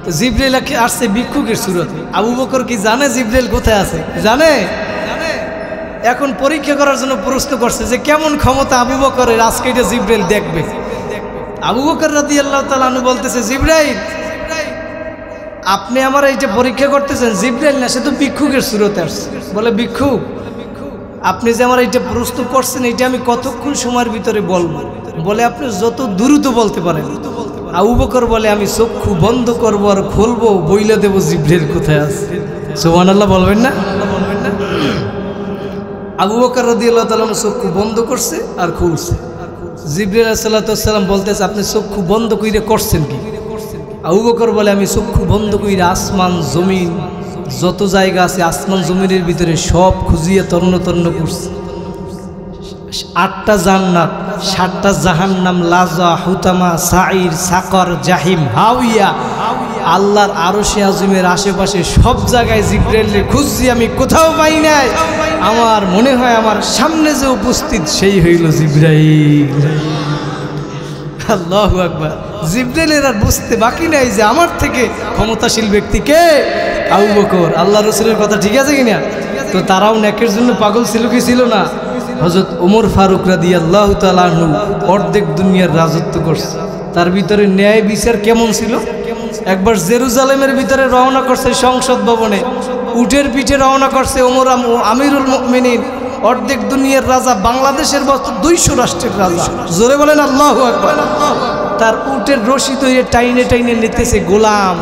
তো জিবরাইল আসছে ভিক্ষুকের সুরতে। আবু বকর কি জানে জিবরাইল কোথায় আছে? জানে। এখন পরীক্ষা করার জন্য প্রশ্ন করছে যে কেমন ক্ষমতা আবু বকরের, আজকে এটা জিবরাইল দেখবে। আবু বকর রাদিয়াল্লাহু তাআলা আনহু বলতেছে, জিবরাইল আপনি আমার এইটা পরীক্ষা করতেছেন, জিবরাইল না, সে তো ভিক্ষুকের সুরতে আসছে। বলে ভিক্ষুক আপনি যে আমার এইটা প্রশ্ন করছেন এটা আমি কতক্ষণ সময়ের ভিতরে বলবো? বলে আপনি যত দ্রুত বলতে পারেন। আবু বকর বলে আমি চক্ষু বন্ধ করবো আর খুলবো, বইলে দেবো জিবরাইল কোথায় আছে। সুবহানাল্লাহ বলবেন না? আবু বকর রাদিয়াল্লাহু তাআলা চক্ষু বন্ধ করছে আর খুলছে। জিবরাইল আলাইহিস সালাম বলতেছে আপনি চক্ষু বন্ধ কইরে করছেন কি? আবু বকর বলে আমি চক্ষু বন্ধ কইরা আসমান জমিন যত জায়গা আছে আসমান জমিনের ভিতরে সব খুঁজিয়ে তন্ন তন্ন করছে। 8টা জান্নাত, 7টা জাহান্নাম, লাজা, হুতামা, সাঈর, সাকর, জাহিম, হাওয়া, আল্লাহর আরশে আযমের আশেপাশে সব জায়গায় জিবরাইলকে খুঁজছি, আমি কোথাও পাই নাই। আমার মনে হয় আমার সামনে যে উপস্থিত সেই হইল জিবরাইল। আল্লাহু আকবার। জিবরাইলের আর বুঝতে বাকি নাই যে আমার থেকে ক্ষমতাশীল ব্যক্তি কে? আবু বকর। আল্লাহ রাসূলের কথা ঠিক আছে কিনা? তো তারাও নেকের জন্য পাগল ছিল কি ছিল না? হযরত ওমর ফারুক রাদিয়াল্লাহু তাআলা আনহু অর্ধেক দুনিয়ার রাজত্ব করছে। তার ভিতরে ন্যায় বিচার কেমন ছিল? একবার জেরুজালেমের ভিতরে রওনা করছে সংসদ ভবনে, উটের পিঠে রওনা করছে ওমর আমিরুল মুমিনিন, অর্ধেক দুনিয়ার রাজা, বাংলাদেশের বস্তু 200 রাষ্ট্রের রাজা। জোরে বলেন আল্লাহু আকবার। তার উটের রশি তো টাইনে টাইনে নিতেছে গোলাম।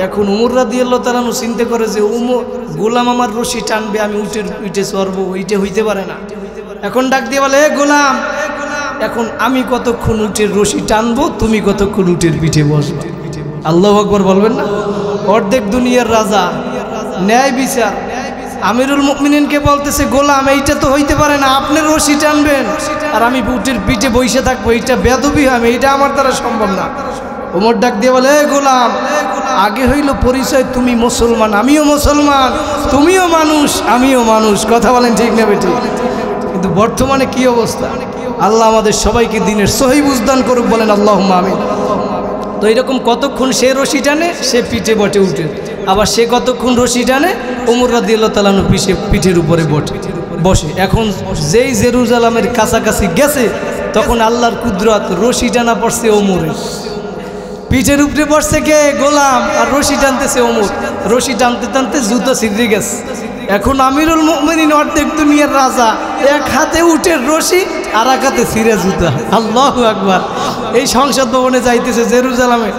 এখন ওমর রাদিয়াল্লাহু তাআলা চিন্তা করে যে গোলাম আমার রশি টানবে, আমি উটের পিঠে চড়বো, ওইটা হইতে পারে না। এখন ডাক দিয়ে বলে, গোলাম এখন আমি কতক্ষণ উটের রশি টানবো, তুমি কতক্ষণ উটের পিঠে বসবে। আল্লাহু আকবার বলবেন না? অর্ধেক দুনিয়ার রাজা, ন্যায় বিচার। আমিরুল মুমিনিনকে বলতেছে, গোলাম এইটা তো হইতে পারে না, আপনি রশি টানবেন আর আমি উটের পিঠে বসে থাকবো, এইটা বেয়াদবি হবে, এইটা আমার দ্বারা সম্ভব না। ওমর ডাক দিয়ে বলে, গোলাম আগে হইল পরিচয়, তুমি মুসলমান, আমিও মুসলমান, তুমিও মানুষ, আমিও মানুষ। কথা বলেন ঠিক না বেটি? কিন্তু বর্তমানে কি অবস্থা? আল্লাহ আমাদের সবাইকে দিনের সহি বুঝদান করুক, বলেন আল্লাহুম্মা আমিন। তো এরকম কতক্ষণ সে রশি টানে, সে পিঠে বটে উঠে, আবার সে কতক্ষণ রশি টানে, ওমর রাদিয়াল্লাহু তাআলা পিঠের উপরে বসে। এখন যেই জেরুজালেমের কাছাকাছি গেছে তখন আল্লাহর কুদরত, রশি টানা পড়ছে ওমরের পিঠের উপরে, বসছে কে? গোলাম, আর রশি টানতেছে ওমর। রশি টানতে টানতে জুতো ছিঁড়ে গেছে। এখন আমিরুল মুমিনিন অর্ধেক দুনিয়ার রাজা, এক হাতে উটের রশি আর এক হাতে ছিঁড়ে জুতা। আল্লাহু আকবার। এই সংসদ ভবনে যাইতেছে জেরুজালেমে,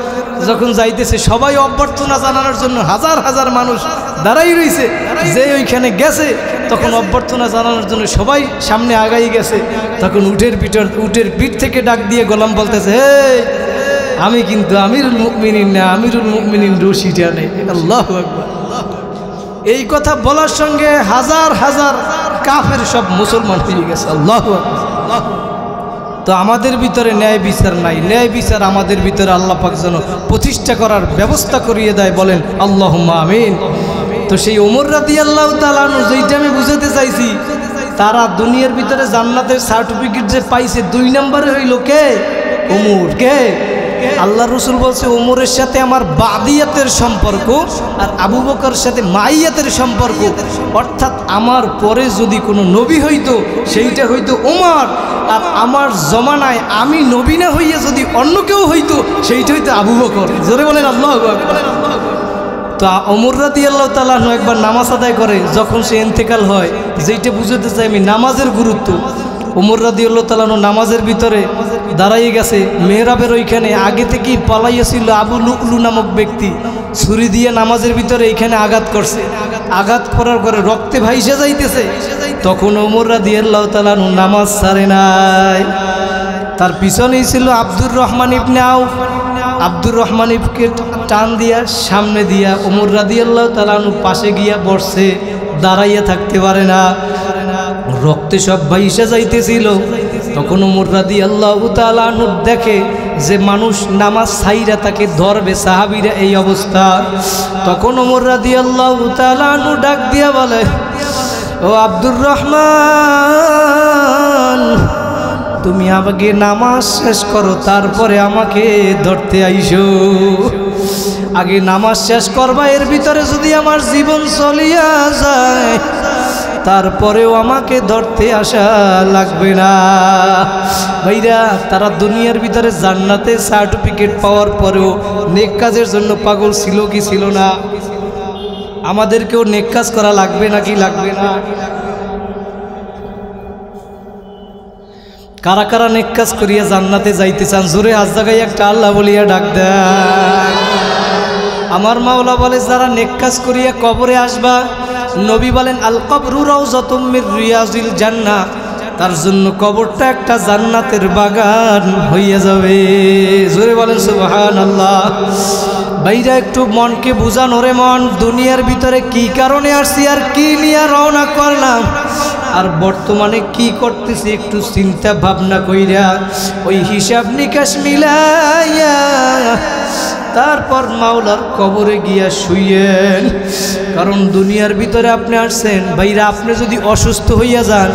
যখন যাইতেছে সবাই অভ্যর্থনা জানানোর জন্য হাজার হাজার মানুষ দাঁড়াই রয়েছে। যে ওইখানে গেছে তখন অভ্যর্থনা জানানোর জন্য সবাই সামনে আগাই গেছে। তখন উটের পিঠ থেকে ডাক দিয়ে গোলাম বলতেছে, হে আমি কিন্তু আমিরুল মুমিনিন না, আমিরুল মুমিনিন রশি টানে। আল্লাহু আকবার। এই কথা বলার সঙ্গে হাজার হাজার কাফের সব মুসলমান হয়ে গেছে। আল্লাহু আকবার। তো আমাদের ভিতরে ন্যায় বিচার নাই, ন্যায় বিচার আমাদের ভিতরে আল্লাহ পাক যেন প্রতিষ্ঠা করার ব্যবস্থা করিয়ে দেয়, বলেন আল্লাহুম্মা আমিন। তো সেই ওমর রাদিয়াল্লাহু তাআলা আনহু, যেইটা আমি বুঝাতে চাইছি, তারা দুনিয়ার ভিতরে জান্নাতের সার্টিফিকেট যে পাইছে 2 নম্বরে হইল কে? ওমর। কে? আল্লাহ রসুল বলছে ওমরের সাথে আমার বাদিয়াতের সম্পর্ক আর আবু বকরের সাথে মাইয়াতের সম্পর্ক, অর্থাৎ আমার পরে যদি কোনো নবী হইতো সেইটা হইতো ওমর, আর আমার জমানায় আমি নবী না হইয়া যদি অন্য কেউ হইতো সেইটা হইতো আবু বকর। জোরে বলেন আল্লাহু আকবার। তো ওমর রাদিয়াল্লাহু তাআলা আনহু একবার নামাজ আদায় করে, যখন সে ইন্তেকাল হয়, যেইটা বুঝাতে চাই আমি নামাজের গুরুত্ব। ওমর রাদিয়াল্লাহু তাআলা আনহু নামাজের ভিতরে দাঁড়াইয়ে গেছে, মেহরাবের ওইখানে আগে থেকেই পালাইয়াছিল আবু লুলু নামক ব্যক্তি, ছুরি দিয়ে নামাজের ভিতরে এইখানে আঘাত করছে, আঘাত করার পরে রক্তে ভাইসে যাইতেছে। তখন ওমর রাদিয়াল্লাহু তাআলা আনহু নামাজ ছাড়ে নাই। তার পিছনেই ছিল আব্দুর রহমান ইবনে আউফ। আব্দুর রহমান ইবকে টান দিয়া সামনে দিয়া ওমর রাদিয়াল্লাহু তাআলা আনহু পাশে গিয়া বসছে, দাঁড়াইয়া থাকতে পারে না, রক্তে সব ভাইসে যাইতেছিল। তখন ওমর রাদিয়াল্লাহু তাআলা আনহু দেখে যে মানুষ নামাজ ছাইরা তাকে ধরবে, সাহাবীরা এই অবস্থা। তখন ওমর রাদিয়াল্লাহু তাআলা আনহু ডাক দিয়া বলে, ও আব্দুর রহমান, তুমি আগে নামাজ শেষ করো, তারপরে আমাকে ধরতে আইসো। আগে নামাজ শেষ করবা, এর ভিতরে যদি আমার জীবন চলিয়া যায় তারপরেও আমাকে ধরতে আসা লাগবে না। ভাইরা, তারা দুনিয়ার ভিতরে জান্নাতে সার্টিফিকেট পাওয়ার পরেও নেক কাজের জন্য পাগল ছিল কি ছিল না? আমাদেরকেও নেক কাজ করা লাগবে নাকি লাগবে না? কারা কারা নেক কাজ করিয়া জান্নাতে যাইতে চান? জোরে হাত জাগাই একটা আল্লাহ বলিয়া ডাক দেয়। আমার মাওলা বলে, যারা নেক কাজ করিয়া কবরে আসবা, নবী বলেন আল কবরু রাউযাতুম মির রিয়াজিল জান্নাহ, তার জন্য কবরটা একটা জান্নাতের বাগান হইয়া যাবে। জোরে বলেন সুবহানাল্লাহ। ভাইরা, একটু মনকে বুঝানো রে মন, দুনিয়ার ভিতরে কি কারণে আসছি আর কি নিয়ে রওনা করলাম, আর বর্তমানে কি করতেছি একটু চিন্তা ভাবনা কইরা ওই হিসাব নিকাশ মিলাইয়া তারপর মাওলার কবরে গিয়া শুইয়েন। কারণ দুনিয়ার ভিতরে আপনি আসছেন ভাইরা, আপনি যদি অসুস্থ হইয়া যান,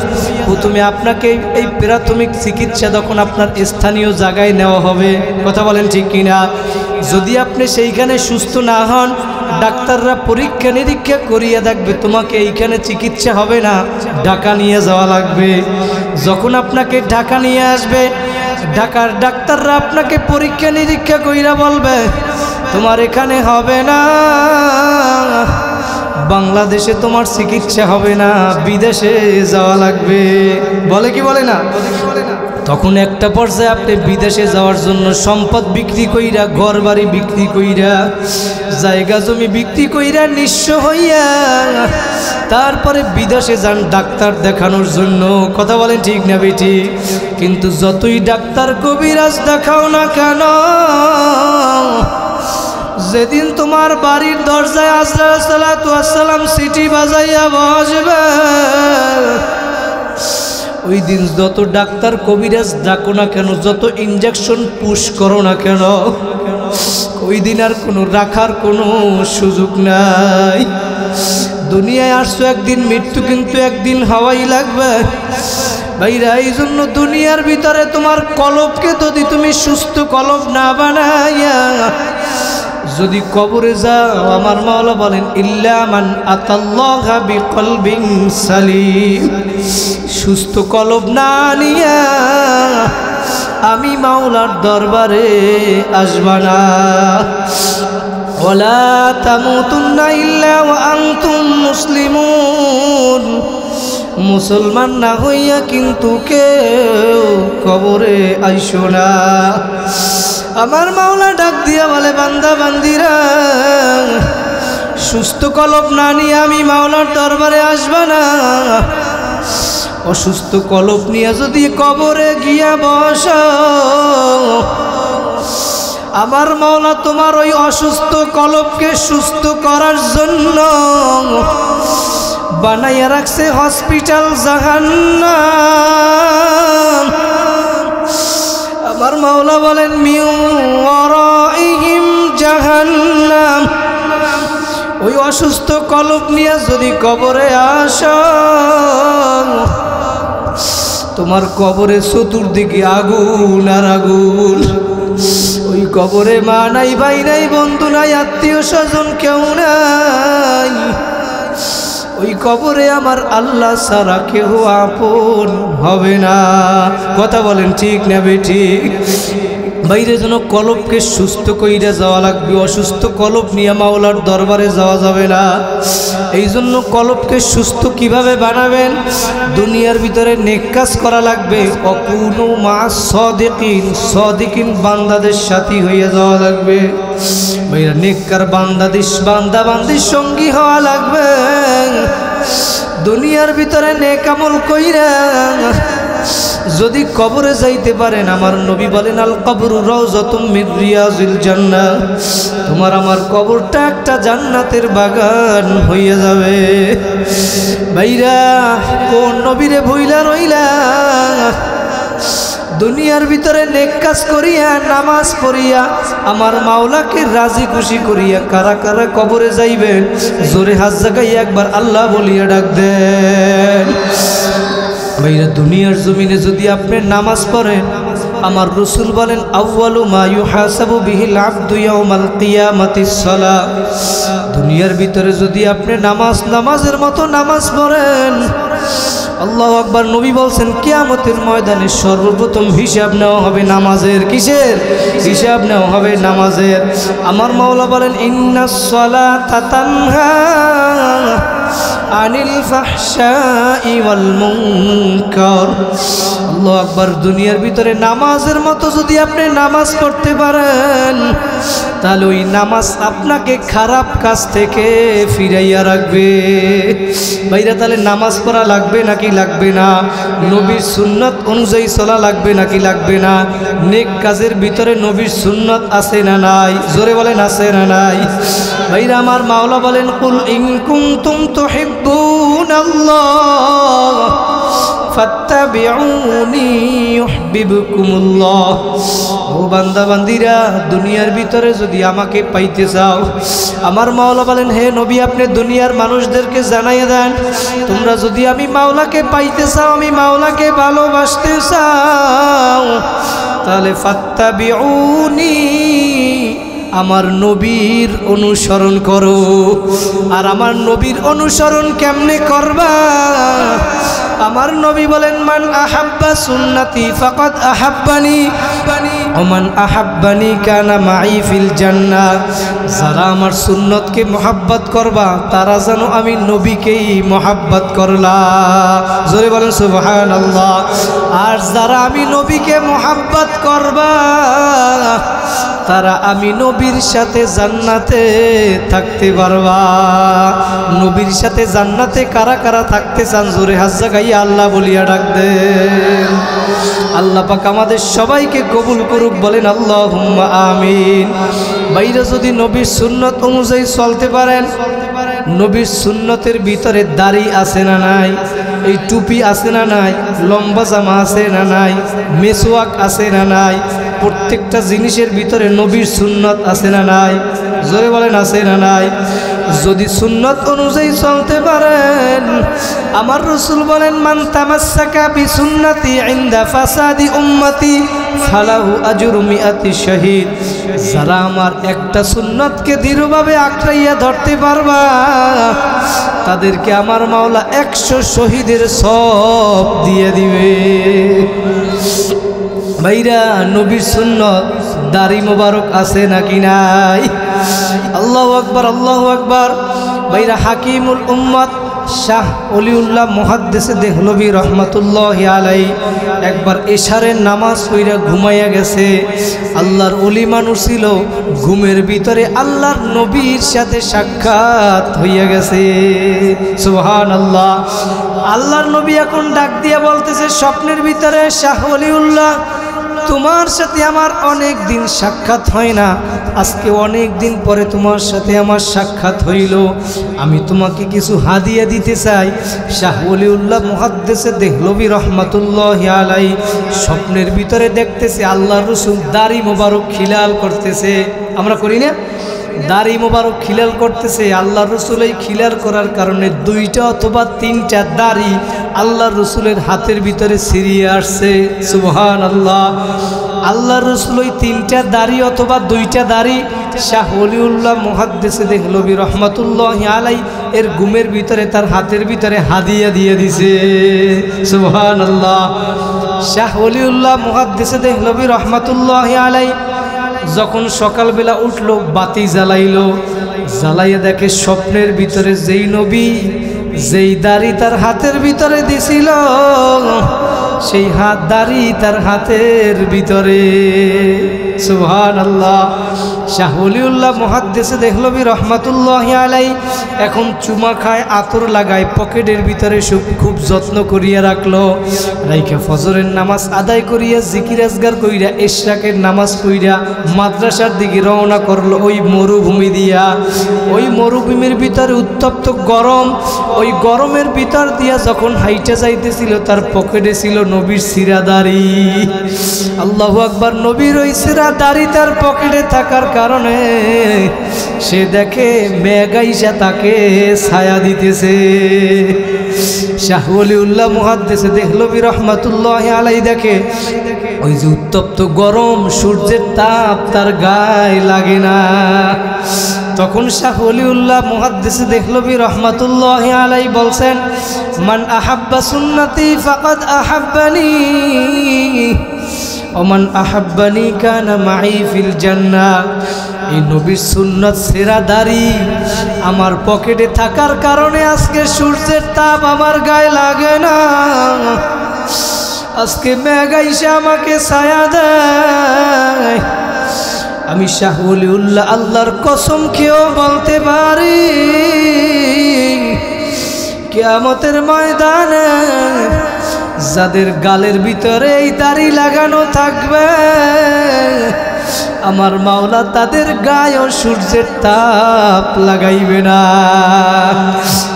প্রথমে আপনাকে এই প্রাথমিক চিকিৎসা তখন আপনার স্থানীয় জায়গায় নেওয়া হবে। কথা বলেন ঠিক কিনা? যদি আপনি সেইখানে সুস্থ না হন, ডাক্তাররা পরীক্ষা নিরীক্ষা করিয়া দেখবে তোমাকে এইখানে চিকিৎসা হবে না, ঢাকা নিয়ে যাওয়া লাগবে। যখন আপনাকে ঢাকা নিয়ে আসবে, ঢাকার ডাক্তাররা আপনাকে পরীক্ষা নিরীক্ষা কইরা বলবে তোমার এখানে হবে না, বাংলাদেশে তোমার চিকিৎসা হবে না, বিদেশে যাওয়া লাগবে। বলে কি বলে না? তখন একটা পর্যায়ে আপনি বিদেশে যাওয়ার জন্য সম্পদ বিক্রি কইরা, ঘর বাড়ি বিক্রি কইরা, জায়গা জমি বিক্রি কইরা নিঃস্ব হইয়া তারপরে বিদেশে যান ডাক্তার দেখানোর জন্য। কথা বলেন ঠিক না বেটি? কিন্তু যতই ডাক্তার কবিরাজ দেখাও না কেন, যেদিন তোমার বাড়ির দরজায় আজরাইল সালাতু ওয়াসসালাম সিটি বাজাইয়া বসবে, ওই দিন যত ডাক্তার কবিরাজ ডাকো না কেন, যত ইনজেকশন পুশ করো না কেন, ওই দিন আর কোনো রাখার কোনো সুযোগ নাই। দুনিয়ায় আসছো একদিন, মৃত্যু কিন্তু একদিন হওয়াই লাগবে ভাইরা। এই জন্য দুনিয়ার ভিতরে তোমার কলবকে যদি তুমি সুস্থ কলব না বানাইয়া যদি কবরে যাও, আমার মাওলা বলেন ইল্লা মান আতাল্লাহা বিকলবিন সালিম, সুস্থ কলব না নিয়া আমি মাওলার দরবারে আসবা না। ওয়ালা তামুতুন্না ইল্লা ওয়া আনতুম মুসলিমুন, মুসলমান না হইয়া কিন্তু কেউ কবরে আইসো না। আমার মাওলা ডাক দিয়া বলে বান্দা বান্দিরা, সুস্থ কলব না নিয়ে আমি মাওলার দরবারে আসবা না। অসুস্থ কলব নিয়ে যদি কবরে গিয়া বস, আমার মাওলা তোমার ওই অসুস্থ কলবকে সুস্থ করার জন্য বানাইয়া রাখছে হসপিটাল জাহান্নাম। আমার মাওলা বলেন মিন ওয়ারাইহিম জাহান্নাম, ওই অসুস্থ কলব নিয়ে যদি কবরে আসো, তোমার কবরে চতুর্দিকে আগুন আর আগুন। ওই কবরে মা নাই, ভাই নাই, বন্ধু নাই, আত্মীয় স্বজন কেউ নাই। ওই কবরে আমার আল্লাহ ছাড়া কেউ আপন হবে না। কথা বলেন ঠিক না বেঠিক? বাইরে যেন কলবকে সুস্থ কইরা যাওয়া লাগবে, অসুস্থ কলব নিয়ে মাওলার দরবারে যাওয়া যাবে না। এই জন্য কলবকে সুস্থ কিভাবে বানাবেন? দুনিয়ার ভিতরে নেক কাজ করা লাগবে। অকুনু মা সাদিকিন, সাদিকিন বান্দাদের সাথী হয়ে যাওয়া লাগবে। ভাইরা নেককার বান্দাবান্দির সঙ্গী হওয়া লাগবে। দুনিয়ার ভিতরে নেক আমল কইরা যদি কবরে যাইতে পারেন, আমার নবী বলেন আল কবরু রাউযাতুম মির রিয়াজিল জান্নাহ, তোমার আমার কবরটা একটা জান্নাতের বাগান হয়ে যাবে। ভাইরা কোন নবীরে ভুইলা রইলা? দুনিয়ার ভিতরে নেক কাজ করিয়া, নামাজ পড়িয়া, আমার মাওলাকে রাজি খুশি করিয়া কারা কারা কবরে যাইবেন? জোরে হাত জাগাইয়া একবার আল্লাহ বলিয়া ডাক দেন। ভাইরা দুনিয়ার জমিনে যদি আপনি নামাজ পড়েন, আমার রাসূল বলেন আউয়ালু মা ইউহাসাবু বিহিল আবদু ইয়াউমাল কিয়ামাতিস সালাহ। দুনিয়ার ভিতরে যদি আপনি নামাজের মতো নামাজ পড়েন, আল্লাহু আকবার, নবী বলছেন কিয়ামতের ময়দানে সর্বপ্রথম হিসাব নেওয়া হবে নামাজের। কিসের হিসাব নেওয়া হবে? নামাজের। আমার মাওলা বলেন ইন্নাস সালাতা তানহা আনিল ফাহশাই ওয়াল মুনকার। আল্লাহু আকবার, দুনিয়ার ভিতরে নামাজের মতো যদি আপনি নামাজ পড়তে পারেন, তাহলে ওই নামাজ আপনাকে খারাপ কাজ থেকে ফিরাইয়া রাখবে। ভাইরা তাহলে নামাজ পড়া লাগবে নাকি লাগবে না? নবীর সুন্নাত অনুযায়ী চলা লাগবে নাকি লাগবে না? নেক কাজের ভিতরে নবীর সুন্নাত আছে না নাই? জোরে বলেন আছে না নাই? ভাইরা আমার মাওলা বলেন কুল ইন কুনতুম তুহিব্বুনাল্লাহ ফাত্তাবিউনি ইউহিব্বুকুমুল্লাহ। ও বান্দা বান্দিরা, দুনিয়ার ভিতরে যদি আমাকে পাইতে চাও, আমার মাওলা বলেন হে নবী আপনি দুনিয়ার মানুষদেরকে জানাইয়া দেন, তোমরা যদি আমি মাওলাকে পাইতে চাও, আমি মাওলাকে ভালোবাসতে চাও, তাহলে ফাত্তাবিউনি, আমার নবীর অনুসরণ করো। আর আমার নবীর অনুসরণ কেমনে করবা? আমার নবী বলেন মান আহাব্বা সুন্নতি ফাকাদ আহাব্বানি ওমান আহাব্বানি কানা মাই ফিল জান্নাহ। যারা আমার সুন্নতকে মহব্বত করবা, তারা যেন আমি নবীকেই মহব্বত করলা। জোরে বলেন সুবহানাল্লাহ। আর যারা আমি নবীকে মহব্বত করবা, তারা আমি নবীর সাথে জান্নাতে থাকতে পারবা। নবীর সাথে জান্নাতে কারা কারা থাকতে চান? জোরে হাত জাগাইয়া আল্লাহ বলিয়া ডাক দেন। আল্লাহ পাক আমাদের সবাইকে কবুল করুক, বলেন আল্লাহুম্মা আমিন। বাইরে যদি নবীর সুন্নত অনুযায়ী চলতে পারেন, নবীর সুন্নতের ভিতরে দাড়ি আছে না নাই? এই টুপি আছে না নাই? লম্বা জামা আছে না নাই? মেসওয়াক আছে না নাই? প্রত্যেকটা জিনিসের ভিতরে নবীর সুন্নত আছে না নাই? জোরে বলেন আছে না নাই? যদি সুন্নত অনুযায়ী চলতে পারেন, আমার রাসূল বলেন মান তামাসসাকা বিসুন্নতি ইনদা ফাসাদি উম্মতি ফালাহু আজরু মিআতি শাহীদ। যারা আমার একটা সুন্নতকে দৃঢ়ভাবে আঁকড়াইয়া ধরতে পারবা, তাদেরকে আমার মাওলা 100 শহীদের সওয়াব দিয়ে দিবে। ভাইরা নবীর সুন্নত দাড়ি মোবারক আছে নাকি নাই? আল্লাহু আকবার, আল্লাহু আকবার। ভাইরা হাকিমুল উম্মত শাহ অলিউল্লাহ মুহাদ্দিস দেহলভী রহমাতুল্লাহি আলাইহি একবার এশারের নামাজ পড়া ঘুমাইয়া গেছে। আল্লাহর ওলি মানুষ ছিল, ঘুমের ভিতরে আল্লাহর নবীর সাথে সাক্ষাৎ হইয়া গেছে। সুবহানাল্লাহ। আল্লাহর নবী এখন ডাক দিয়া বলতেছে স্বপ্নের ভিতরে, শাহ অলিউল্লাহ তোমার সাথে আমার অনেক দিন সাক্ষাৎ হয় না, আজকে অনেক দিন পরে তোমার সাথে আমার সাক্ষাৎ হইল। আমি তোমাকে কিছু হাদিয়া দিতে চাই। শাহ ওলিউল্লাহ মুহাদ্দিসে দেহলভী রহমাতুল্লাহি আলাইহি স্বপ্নের ভিতরে দেখতেছে আল্লাহর রাসূল দাড়ি মোবারক খিলাল করতেছে। আমরা করি না? দাড়ি মোবারক খিলাল করতেছে। আল্লাহর রাসূল এই খিলাল করার কারণে 2টা অথবা 3টা দাড়ি আল্লাহর রাসূলের হাতের ভিতরে ছিঁড়িয়ে আসছে। সুবহানাল্লাহ। আল্লাহর রাসূল ওই 3টা দাড়ি অথবা 2টা দাড়ি শাহ ওলিউল্লাহ মুহাদ্দিসে দেহলভী রহমাতুল্লাহি আলাইহি এর ঘুমের ভিতরে তার হাতের ভিতরে হাদিয়া দিয়ে দিছে। সুবহানাল্লাহ। শাহ ওলিউল্লাহ মুহাদ্দিসে দেহলভী রহমাতুল্লাহি আলাইহি যখন সকালবেলা উঠলো, বাতি জ্বালাইলো, জ্বালাইয়া দেখে স্বপ্নের ভিতরে যেই নবী যেই দাড়ি তার হাতের ভিতরে দিছিল সেই দাড়ি তার হাতের ভিতরে। সুবহানাল্লাহ। শাহ ওলিউল্লাহ মুহাদ্দিসে দেহলভী রহমাতুল্লাহি আলাইহি এখন চুমা খায়, আতর লাগায়, পকেটের ভিতরে খুব যত্ন করিয়া রাখলো। রাইখা ফজরের নামাজ আদায় করিয়া জিকির আজগার কইরা ইশরাকের নামাজ পড়িয়া মাদ্রাসার দিকে রওনা করলো ওই মরুভূমি দিয়া। ওই মরুভূমির ভিতরে উত্তপ্ত গরম, ওই গরমের ভিতর দিয়া যখন হাইটে যাইতেছিল তার পকেটে ছিল নবীর সিরা দাড়ি। আল্লাহু আকবার। নবীর ওই সিরা দাড়ি তার পকেটে থাকার কারণে সে দেখে মেঘ আইসা তাকে ছায়া দিতেছে। শাহ ওলিউল্লাহ মুহাদ্দিসে দেহলভী রহমাতুল্লাহি আলাইহি দেখে ওই যে উত্তপ্ত গরম সূর্যের তাপ তার গায়ে লাগে না। তখন শাহ ওলিউল্লাহ মুহাদ্দিসে দেহলভী রহমাতুল্লাহি আলাইহি বলছেন, মান আহাব্বা সুন্নতি ফাকাদ আহাব্বানি ওমান আহাব্বানি কানা মাই ফিল জান্নাহ। এই নবীর সুন্নাত সেরা দাড়ি আমার পকেটে থাকার কারণে আজকে সূর্যের তাপ আমার গায়ে লাগে না, আজকে মেঘ আইসা আমাকে ছায়া দেয়। আমি শাহ ওলিউল্লাহ আল্লাহর কসম খেয়েও বলতে পারি কিয়ামতের ময়দানে যাদের গালের ভিতরে এই দাড়ি লাগানো থাকবে আমার মাওলা তাদের গায়ে সূর্যের তাপ লাগাইবে না।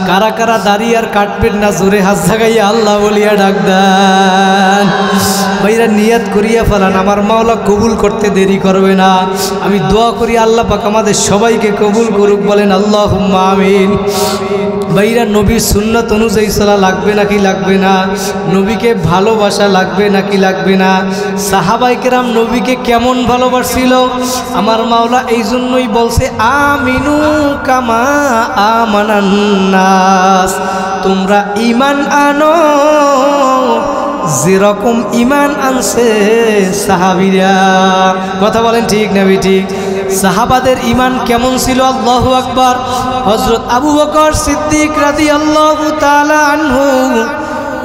কারা কারা দাড়ি আর কাটবেন না জোরে হাত জাগাইয়া আল্লাহ বলিয়া ডাক দেন। ভাইরা নিয়াত করিয়া ফেলান, আমার মাওলা কবুল করতে দেরি করবে না। আমি দোয়া করি আল্লাহ পাক আমাদের সবাইকে কবুল করুক, বলেন আল্লাহুম্মা আমিন। ভাইরা নবীর সুন্নাত অনুযায়ী চলা লাগবে নাকি লাগবে না? নবীকে ভালোবাসা লাগবে নাকি লাগবে না? সাহাবায়ে কেরাম নবীকে কেমন ভালোবাসছিল আমার মাওলা এই জন্যই বলছে আমিনু কামা আমানান নাস, তোমরা ঈমান আনো যেরকম ঈমান আনছে সাহাবীরা। কথা বলেন ঠিক না ঠিক? সাহাবাদের ঈমান কেমন ছিল? আল্লাহু আকবার। হযরত আবু বকর সিদ্দিক রাদিয়াল্লাহু তাআলা আনহু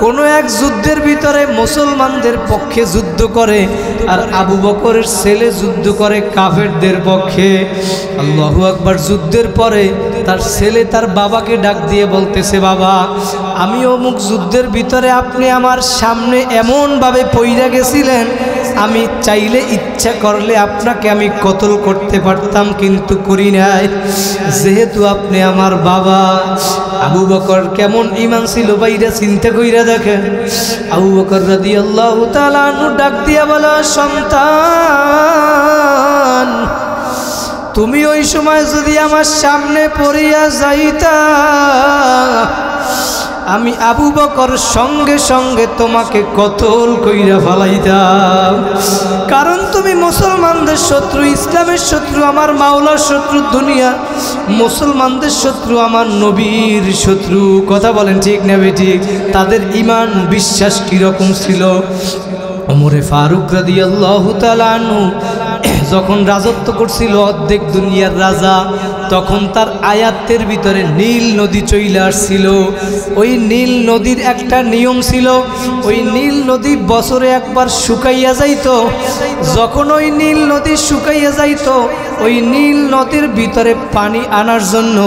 কোনো এক যুদ্ধের ভিতরে মুসলমানদের পক্ষে যুদ্ধ করে আর আবু বকরের ছেলে যুদ্ধ করে কাফেরদের পক্ষে। আল্লাহু আকবার। যুদ্ধের পরে তার ছেলে তার বাবাকে ডাক দিয়ে বলতেছে, বাবা আমি অমুক যুদ্ধের ভিতরে আপনি আমার সামনে এমনভাবে পইরা গেছিলেন, আমি চাইলে ইচ্ছা করলে আপনাকে আমি কতল করতে পারতাম কিন্তু করি নাই, যেহেতু আপনি আমার বাবা। আবু বকর কেমন ঈমান ছিল ভাইরা চিন্তা কইরা দেখেন। আবু বকর রাদিয়াল্লাহু তাআলা আনহু ডাক দিয়া বলা, সন্তান তুমি ওই সময় যদি আমার সামনে পড়িয়া যাইতা আমি আবু বকর সঙ্গে সঙ্গে তোমাকে কতল কইরা ফেলাইতাম, কারণ তুমি মুসলমানদের শত্রু, ইসলামের শত্রু, আমার মাওলার শত্রু দুনিয়া, মুসলমানদের শত্রু আমার নবীর শত্রু। কথা বলেন ঠিক না ঠিক? তাদের ঈমান বিশ্বাস কিরকম ছিল? ওমরে ফারুক রাদিয়াল্লাহু তাআলা আনহু যখন রাজত্ব করছিল অর্ধেক দুনিয়ার রাজা, তখন তার আয়াতের ভিতরে নীল নদী চলে আসছিল। ওই নীল নদীর একটা নিয়ম ছিল, ওই নীল নদী বছরে একবার শুকাইয়া যাইত। যখন ওই নীল নদী শুকাইয়া যাইত, ওই নীল নদীর ভিতরে পানি আনার জন্য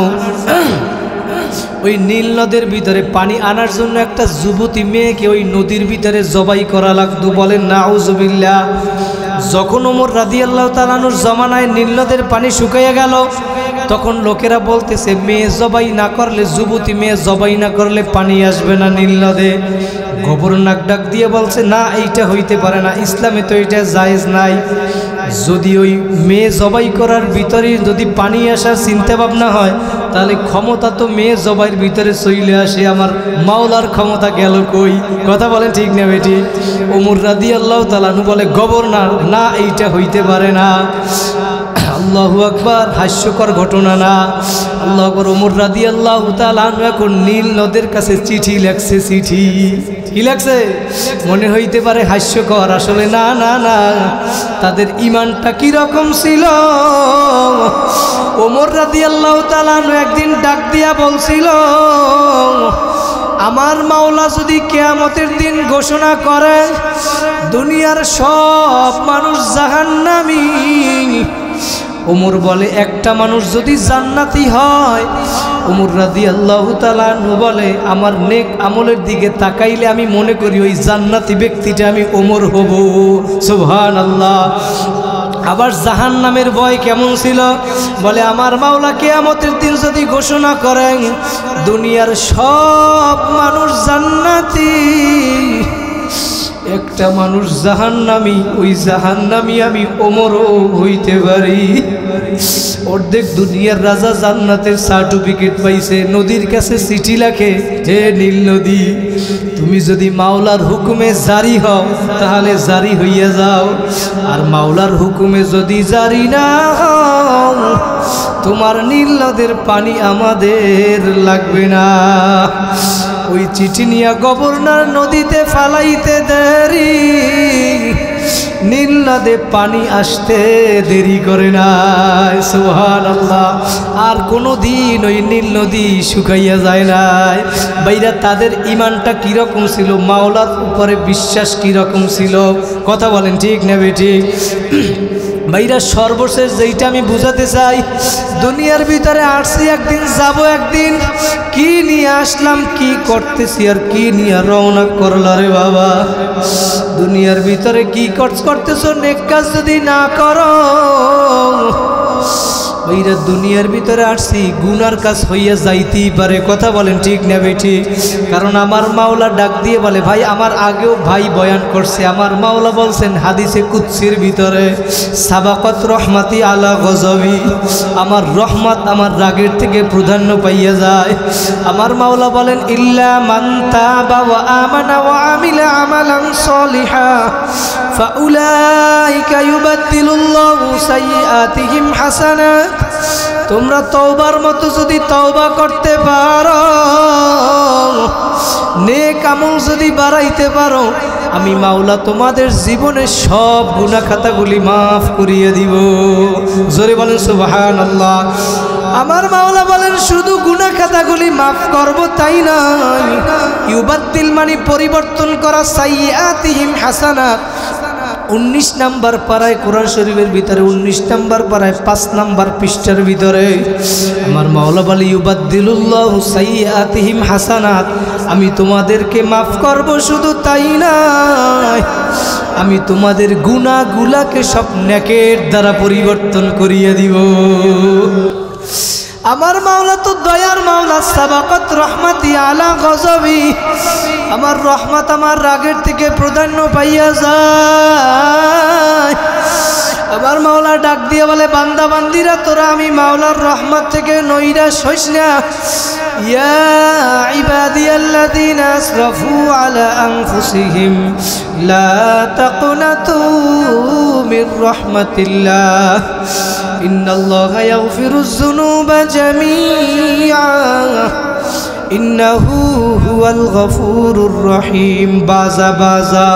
ওই নীল নদের ভিতরে পানি আনার জন্য একটা যুবতী মেয়েকে ওই নদীর ভিতরে জবাই করা লাগতো। বলেন নাউজুবিল্লাহ। যখন ওমর রাদিয়াল্লাহু তাআলা আনহুর জমানায় নীল নদের পানি শুকিয়ে গেল, তখন লোকেরা বলতেছে মেয়ে জবাই না করলে, যুবতী মেয়ে জবাই না করলে পানি আসবে না নীল নদে। গভর্নর নাক ডাক দিয়ে বলছে, না এইটা হইতে পারে না, ইসলামে তো এটা জায়েজ নাই। যদি ওই মেয়ে জবাই করার ভিতরে যদি পানি আসার চিন্তা ভাবনা হয়, তাহলে ক্ষমতা তো মেয়ে জবাইয়ের ভিতরে চলে আসে, আমার মাওলার ক্ষমতা গেল কই? কথা বলেন ঠিক না বেটি? ওমর রাদিয়াল্লাহু তাআলা আনহু বলে, গভর্নর না, এইটা হইতে পারে না। আল্লাহু আকবার, হাস্যকর ঘটনা না? আল্লাহু আকবার। ওমর রাদিয়াল্লাহু তাআলা আনহু এখন নীল নদের কাছে চিঠি লেখছে। চিঠি কি লেখছে? মনে হইতে পারে হাস্যকর, আসলে না না না, তাদের ঈমানটা কি রকম ছিল। ওমর রাদিয়াল্লাহু তাআলা আনহু একদিন ডাক দিয়া বলছিল, আমার মাওলা যদি কিয়ামতের দিন ঘোষণা করে দুনিয়ার সব মানুষ জাহান্নামী, ওমর বলে একটা মানুষ যদি জান্নাতি হয়, ওমর রাদিয়াল্লাহু তাআলা আনহু বলে আমার নেক আমলের দিকে তাকাইলে আমি মনে করি ওই জান্নাতি ব্যক্তিটা আমি ওমর হব। সুবহানাল্লাহ। আবার জাহান্নামের ভয় কেমন ছিল? বলে আমার মাওলা কিয়ামতের দিন যদি ঘোষণা করেন দুনিয়ার সব মানুষ জান্নাতি, একটা মানুষ জাহান্নামী, ওই জাহান্নামী আমি ওমরও হইতে পারি। অর্ধেক দুনিয়ার রাজা জান্নাতের সার্টিফিকেট পাইছে, নদীর কাছে চিঠি লেখে, হে নীল নদী, তুমি যদি মাওলার হুকুমে জারি হও তাহলে জারি হইয়া যাও, আর মাওলার হুকুমে যদি জারি না হও তোমার নীল নদের পানি আমাদের লাগবে না। ওই চিঠি নিয়ে গভর্নর নদীতে ফালাইতে দেরি, নীল নদে পানি আসতে দেরি করে না। সুবহানাল্লাহ। আর কোনো দিন ওই নীল নদী শুকাইয়া যায় নাই। বাইরা তাদের ঈমানটা কীরকম ছিল, মাওলার উপরে বিশ্বাস কীরকম ছিল? কথা বলেন ঠিক না বেঠিক? ভাইরা সর্বশেষ যেইটা আমি বুঝাতে চাই, দুনিয়ার ভিতরে আসছি একদিন, যাব একদিন, কি নিয়ে আসলাম, কি করতেছি আর কি নিয়ে রওনা করলা রে বাবা? দুনিয়ার ভিতরে কি করতেছো, নেক কাজ যদি না করো, ভাইরা দুনিয়ার ভিতরে আসছি গুনার কাজ হইয়া যাইতেই পারে। কথা বলেন ঠিক না বেঠি? কারণ আমার মাওলা ডাক দিয়ে বলে, ভাই আমার আগেও ভাই বয়ান করছে, আমার মাওলা বলছেন হাদিসে কুদসির ভিতরে, সাবাকত রহমাতি আলা গজবি, আমার রহমত আমার রাগের থেকে প্রাধান্য পাইয়া যায়। আমার মাওলা বলেন, ইল্লা মান তাবা ওয়া আমানা ওয়া আমিলা আমালান সলিহা ফাউলাইকা ইউবাদদিলুল্লাহু সাইয়্যাতিহিম হাসানাত। তোমরা তওবার মতো যদি তওবা করতে পারো, নেক আমল যদি বাড়াইতে পারো, আমি মাওলা তোমাদের জীবনের সব গুনাহ খাতাগুলি মাফ করিয়ে দিব। জোরে বলেন সুবহানাল্লাহ। আমার মাওলা বলেন শুধু গুনাহ খাতাগুলি মাফ করব তাই নয়, ইউবাদদিল মানে পরিবর্তন করা, সাইয়্যাতিহিম হাসানাত। 19 নম্বর পারায় কোরআন শরীফের ভিতরে, 19 নম্বর পারায় 5 নম্বর পৃষ্ঠার ভিতরে আমার মাওলা বলে, ইউবাদদিলুল্লাহু সাইয়্যাতিহিম হাসানাত, আমি তোমাদেরকে মাফ করব, শুধু তাই নয় আমি তোমাদের গুনাহগুলোকে সব নেকের দ্বারা পরিবর্তন করিয়ে দিব। আমার মাওলা তো দয়ার মাওলা, সাবাকত রহমাতি আলা গজবি, আমার রহমত আমার রাগের থেকে প্রাধান্য পাইয়া যায়। আমার মাওলা ডাক দিয়ে বলে, বান্দা বান্দিরা তোরা আমি মাওলার রহমত থেকে নৈরাশ হইস না। ইয়া ইবাদিয়াল্লাযীনা আসরাফু আলা আনফুসিহিম লা তাকনাতু মির রাহমাতিল্লাহ ইন্নাল্লাহা ইয়াগফিরুয যুনুবা জামিআ ইন্নাহু হুয়াল গফুরুর রহিম। বাজা বাজা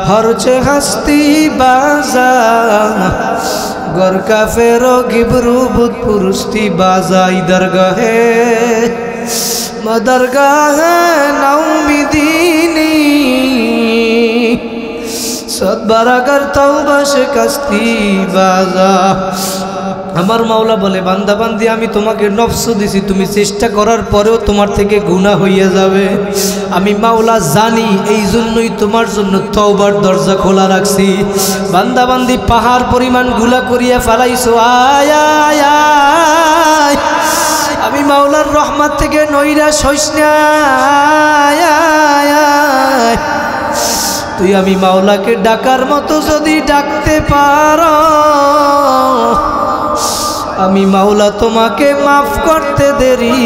হরচে হাস্তি বাজা, গর কাফেরো গিবরু বুত পুরুস্তি বাজা, ইদরগাহে মদরগাহে নাউমিদিনী সদবারাগর তওবা শিকস্তি বাজা। আমার মাওলা বলে বান্দা বান্দি আমি তোমাকে নফস দিছি, তুমি চেষ্টা করার পরেও তোমার থেকে গুনাহ হইয়া যাবে। আমি মাওলা জানি, এই জন্যই তোমার জন্য তওবার দরজা খোলা রাখছি। বান্দা বান্দি পাহাড় পরিমাণ গুনাহ করিয়া ফেলাইছো, আয় আয় আয়, আমি মাওলার রহমত থেকে নৈরাশ হইস না, আয় আয় আয়। তুই আমি মাওলাকে ডাকার মতো যদি ডাকতে পারো, আমি মাওলা তোমাকে মাফ করতে দেরি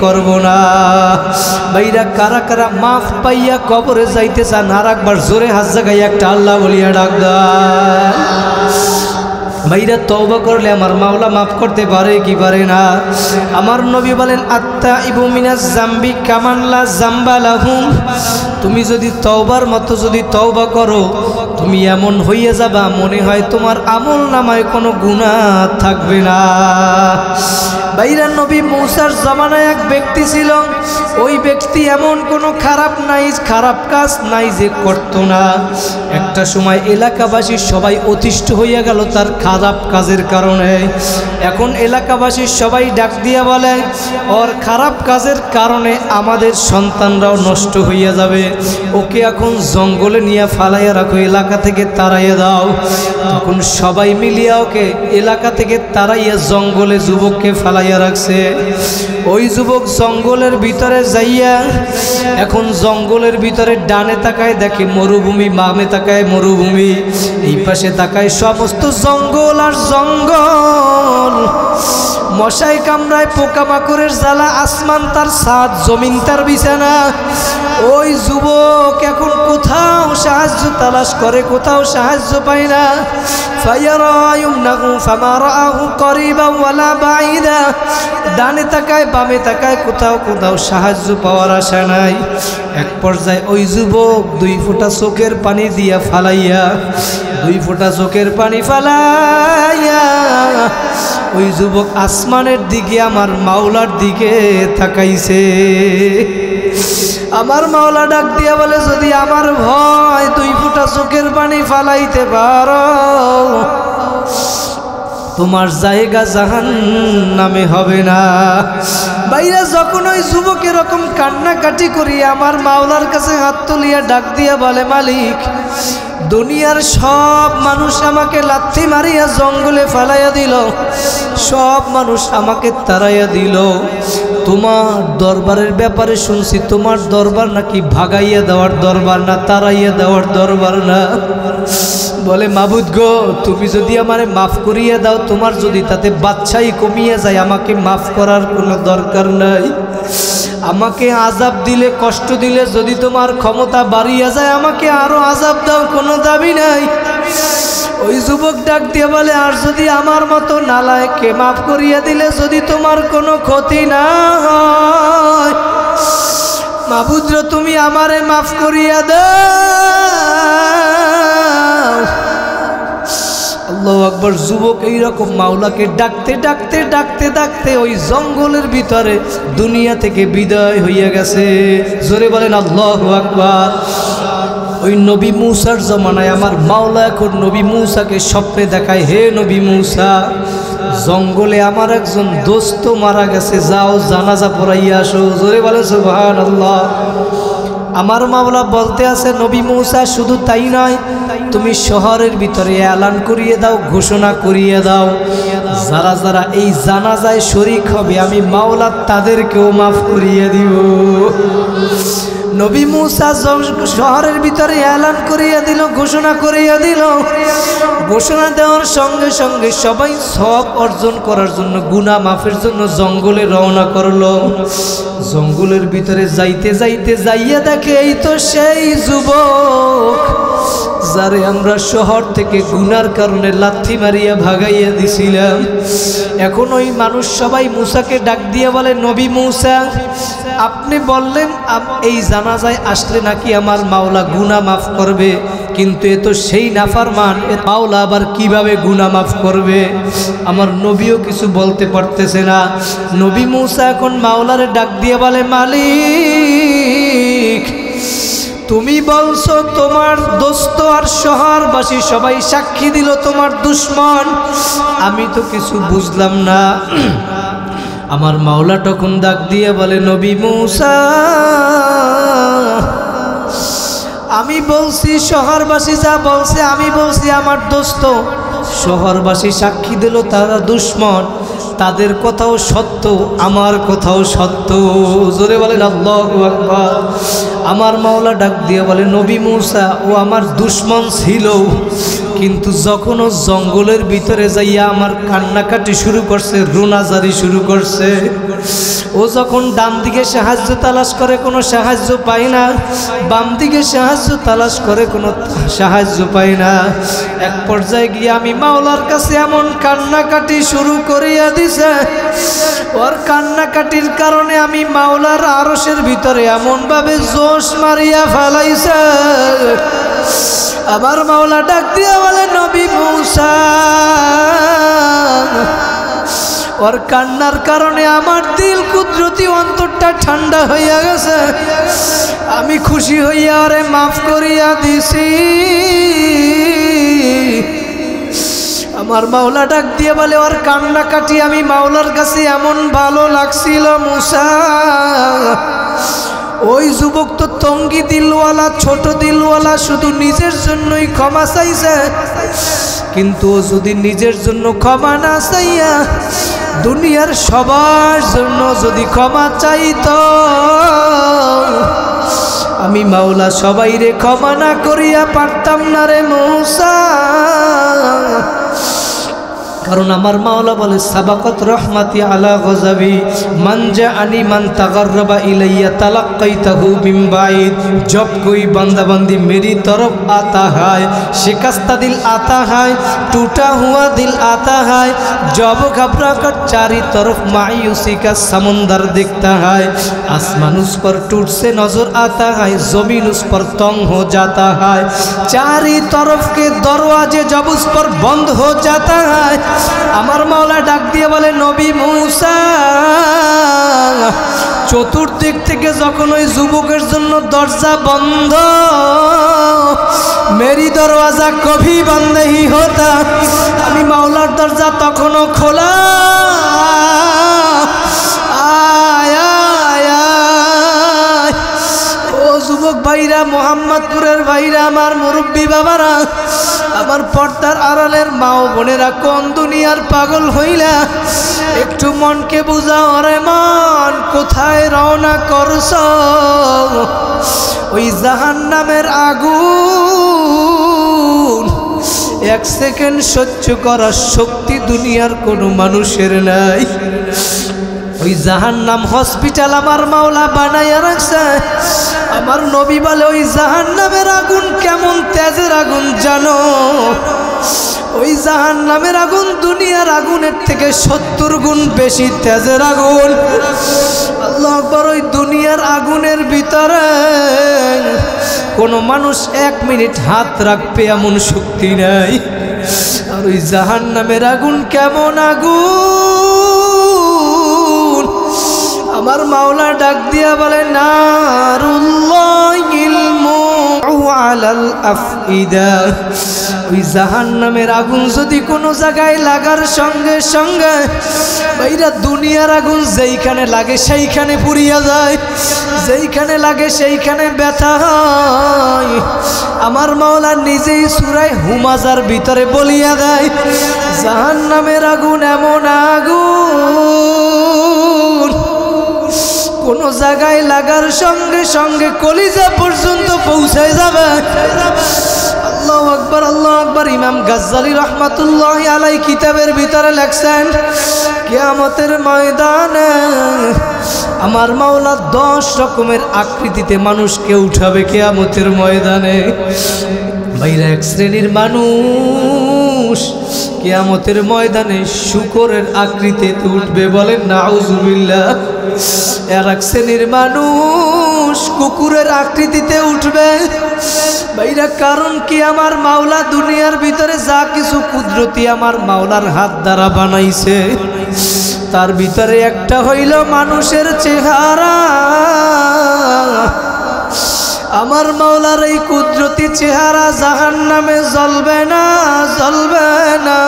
করব না। ভাইরা কারা কারা মাফ পাইয়া কবরে যাইতে চান আর একবার জোরে হাত জাগাইয়া একটা আল্লাহ বলিয়া ডাক দেন। ভাইরা তওবা করলে আমার মাওলা মাফ করতে পারে কি পারে না? আমার নবী বলেন আত্তাইবু মিনাজ জামবি কামান লা জামবা লাহুম। তুমি যদি তওবার মতো যদি তওবা করো, তুমি এমন হইয়া যাবা মনে হয় তোমার আমল নামায় কোনো গুনাহ থাকবে না। ভাইরা নবী মূসার জামানায় এক ব্যক্তি ছিল, ওই ব্যক্তি এমন কোনো খারাপ কাজ নাই যে করতো না। একটা সময় এলাকাবাসী সবাই অতিষ্ঠ হইয়া গেল তার খারাপ কাজের কারণে। এখন এলাকাবাসী সবাই ডাক দিয়া বলে, ওর খারাপ কাজের কারণে আমাদের সন্তানরাও নষ্ট হইয়া যাবে, ওকে এখন জঙ্গলে নিয়ে ফালাইয়া রাখো, এলাকা থেকে তাড়াইয়া দাও। তখন সবাই মিলিয়া ওকে এলাকা থেকে তাড়াইয়া জঙ্গলে যুবককে ফালাইয়া রাখছে। ওই যুবক জঙ্গলের ভিতরে যাইয়া এখন জঙ্গলের ভিতরে ডানে তাকায় দেখে মরুভূমি, বামে তাকায় মরুভূমি, এই পাশে তাকায় সমস্ত জঙ্গল আর জঙ্গল। মশাই কামড়ায়, পোকামাকড়ের জ্বালা, আসমান তার ছাদ, জমিন তার বিছানা। ওই যুবক এখন কোথাও সাহায্য তালাশ করে, কোথাও সাহায্য পায় না। ডানে তাকায় বামে তাকায়, কোথাও কোথাও সাহায্য পাওয়ার আশা নাই। এক পর্যায়ে ওই যুবক 2 ফোঁটা চোখের পানি দিয়া ফালাইয়া, 2 ফোঁটা চোখের পানি ফালাইয়া ওই যুবক আসমানের দিকে আমার মাওলার দিকে তাকাইছে। আমার মাওলা ডাক দিয়া বলে, যদি আমার ভয় 2 ফোঁটা চোখের পানি ফালাইতে পারো, তোমার জায়গা জাহান্নামে হবে না। বাইরে যখন ওই যুবক এরকম কান্নাকাটি করিয়া আমার মাওলার কাছে হাত তুলিয়া ডাক দিয়া বলে, মালিক, দুনিয়ার সব মানুষ আমাকে লাথি মারিয়া জঙ্গলে ফালাইয়া দিল, সব মানুষ আমাকে তাড়াইয়া দিল, তোমার দরবারের ব্যাপারে শুনছি তোমার দরবার নাকি ভাগাইয়া দেওয়ার দরবার না, তাড়াইয়া দেওয়ার দরবার না। বলে, মাবুদ গো, তুমি যদি আমারে মাফ করিয়া দাও, তোমার যদি তাতে বাচ্চাই কমিয়ে যায়, আমাকে মাফ করার কোনো দরকার নাই। আমাকে আযাব দিলে, কষ্ট দিলে যদি তোমার ক্ষমতা বাড়িয়া যায়, আমাকে আরো আযাব দাও, কোনো দাবি নাই। ওই যুবক ডাক দিয়ে বলে, আর যদি আমার মতো নালায়েককে মাফ করিয়া দিলে যদি তোমার কোনো ক্ষতি না হয়, মাবুদ তুমি আমারে মাফ করিয়া দাও। আল্লাহু আকবার। যুবক এইরকম মাওলাকে ডাকতে ডাকতে ডাকতে ডাকতে ওই জঙ্গলের ভিতরে দুনিয়া থেকে বিদায় হইয়া গেছে। জোরে বলেন আল্লাহু আকবার। ওই নবী মূসার জমানায় আমার মাওলা এখন নবী মূসাকে স্বপ্নে দেখায়, হে নবী মূসা, জঙ্গলে আমার একজন দোস্ত মারা গেছে, যাও জানাজা পড়াইয়া আসো। জোরে বলে সুবহানাল্লাহ। আমার মাওলা বলতে আছে, নবী মূসা শুধু তাই নয়, তুমি শহরের ভিতরে এলান করিয়ে দাও, ঘোষণা করিয়ে দাও, যারা যারা এই জানাজায় শরীক হবে আমি মাওলা তাদেরকেও মাফ করিয়ে দিব। নবী মূসা শহরের ভিতরে এলান করিয়া দিল, ঘোষণা করিয়া দিল। ঘোষণা দেওয়ার সঙ্গে সঙ্গে সবাই সওয়াব অর্জন করার জন্য, গুনাহ মাফের জন্য জঙ্গলে রওনা করলো। জঙ্গলের ভিতরে যাইতে যাইতে যাইয়া দেখে, এই তো সেই যুবক যারে আমরা শহর থেকে গুনার কারণে লাথি মারিয়া ভাগাইয়া দিছিলাম। এখন ওই মানুষ সবাই মূসাকে ডাক দিয়ে বলে, নবী মূসা, আপনি বললেন এই জানাজায় আসলে নাকি আমার মাওলা গুনাহ মাফ করবে, কিন্তু এ তো সেই নাফরমান, এ মাওলা আবার কিভাবে গুনাহ মাফ করবে? আমার নবীও কিছু বলতে পারতেছে না। নবী মূসা এখন মাওলারে ডাক দিয়ে বলে, মালিক, তুমি বলছো তোমার দোস্ত আর শহরবাসী সবাই সাক্ষী দিল তোমার দুশ্মন, আমি তো কিছু বুঝলাম না। আমার মাওলা তখন ডাক দিয়ে বলে, নবী মূসা, আমি বলছি শহরবাসী যা বলছে আমি বলছি আমার দোস্ত, শহরবাসী সাক্ষী দিল তারা দুশ্মন, তাদের কথাও সত্য আমার কথাও সত্য। জোরে বলেন আল্লাহু আকবার। আমার মাওলা ডাক দিয়ে বলে, নবী মূসা, ও আমার দুশ্মন ছিল, কিন্তু যখন ও জঙ্গলের ভিতরে যাইয়া আমার কান্নাকাটি শুরু করছে, রোনাজারি শুরু করছে, ও যখন ডান দিকে সাহায্য তালাশ করে কোনো সাহায্য পায় না, বাম দিকে সাহায্য তালাশ করে কোনো সাহায্য পায় না, এক পর্যায়ে গিয়ে আমি মাওলার কাছে এমন কান্নাকাটি শুরু করিয়া দিছে, ওর কান্নাকাটির কারণে আমি মাওলার আরশের ভিতরে এমনভাবে জোশ মারিয়া ফেলাইছে। আমার মাওলা ডাক দিয়া বলে, নবী মূসা, ওর কান্নার কারণে আমার দিল কুদরতি অন্তরটা ঠান্ডা হইয়া গেছে, আমি খুশি হইয়া ওরে মাফ করিয়া দিছি। আমার মাওলা ডাক দিয়ে বলে, ওর কান্নাকাটি আমি মাওলার কাছে এমন ভালো লাগছিল মূসা, ওই যুবক তো টঙ্গী দিলওয়ালা, ছোট দিলওয়ালা, শুধু নিজের জন্যই ক্ষমা চাইছে, কিন্তু ও যদি নিজের জন্য ক্ষমা না চাইয়া দুনিয়ার সবার জন্য যদি ক্ষমা চাইতো, আমি মাওলা সবাই রে ক্ষমা না করিয়া পারতাম না রে মূসা। কারণ আমার মাওলা বলে, সাবাকাত রহমাতি আলা গজাবি, মান জাআনি মান তাগাররাবা ইলাইয়া তালাক্কাইতাহু মিন বাঈদ। जब कोई बंदा बंदी मेरी तरफ आता है, शिकस्ता दिल आता है, टूटा हुआ दिल आता है, जब घबरा कर चारी तरफ मायूसी का समंदर दिखता है, आसमान उस पर टूट से नजर आता है, जमीन उस पर तंग हो जाता है, चारी तरफ के दरवाजे जब उस पर बंद हो जाता है, আমার মাওলা ডাক দিয়ে বলে, নবী মূসা, চতুর্দিক থেকে যখন ওই যুবকের জন্য দরজা বন্ধ, মেরি দরওয়াজা কভি বন্ধ হি হতা, আমি মাওলার দরজা তখনও খোলা। যুবক ভাইরা, মোহাম্মদপুরের ভাইরা, আমার মুরব্বী বাবারা, আমার পর্দার আড়ালের মা ও বোনেরা, কোন দুনিয়ার পাগল হইলা, একটু মনকে বুঝাও রে মন, কোথায় রওনা করছ? ওই জাহান্নামের আগুন এক সেকেন্ড সহ্য করার শক্তি দুনিয়ার কোনো মানুষের নাই। ওই জাহান্নাম হসপিটাল আমার মাওলা বানাইয়া রাখছে। আমার নবী বলে, ওই জাহান্নামের আগুন কেমন তেজের আগুন জানো? ওই জাহান্নামের আগুন দুনিয়ার আগুনের থেকে 70 গুণ বেশি তেজের আগুন। আল্লাহু আকবার। ওই দুনিয়ার আগুনের ভিতরে কোনো মানুষ 1 মিনিট হাত রাখবে এমন শক্তি নাই। আর ওই জাহান্নামের আগুন কেমন আগুন? আমার মাওলা ডাক দিয়া বলে, নারুল্লাহিল মুআলাল আফইদা। ওই জাহান্নামের আগুন যদি কোনো জায়গায় লাগার সঙ্গে সঙ্গে ভাইরা, দুনিয়ার আগুন যেইখানে লাগে সেইখানে পুড়িয়া যায়, যেইখানে লাগে সেইখানে ব্যথা হয়। আমার মাওলা নিজেই সূরা হুমাজার ভিতরে বলিয়া দেয়, জাহান্নামের আগুন এমন আগুন কোন জায়গায় লাগার সঙ্গে সঙ্গে কলিজা পর্যন্ত পৌঁছায় যাবে। আল্লাহু আকবার, আল্লাহু আকবার। ইমাম গাজ্জালী রাহমাতুল্লাহি আলাইহি কিতাবের ভিতরে লেখছেন, কিয়ামতের ময়দানে আমার মাওলা 10 রকমের আকৃতিতে মানুষকে উঠাবে কিয়ামতের ময়দানে। ভাইরা, এক শ্রেণীর মানুষ কিয়ামতের ময়দানে শূকরের আকৃতিতে উঠবে, বলেন নাউজুবিল্লাহ। আর এক শ্রেণীর মানুষ কুকুরের আকৃতিতে উঠবে। ভাইরা, কারণ কি? আমার মাওলা দুনিয়ার ভিতরে যা কিছু কুদরতি আমার মাওলার হাত দ্বারা বানাইছে, তার ভিতরে একটা হইল মানুষের চেহারা। আমার মাওলার এই কুদরতি চেহারা জাহান্নামে জ্বলবে না, জ্বলবে না।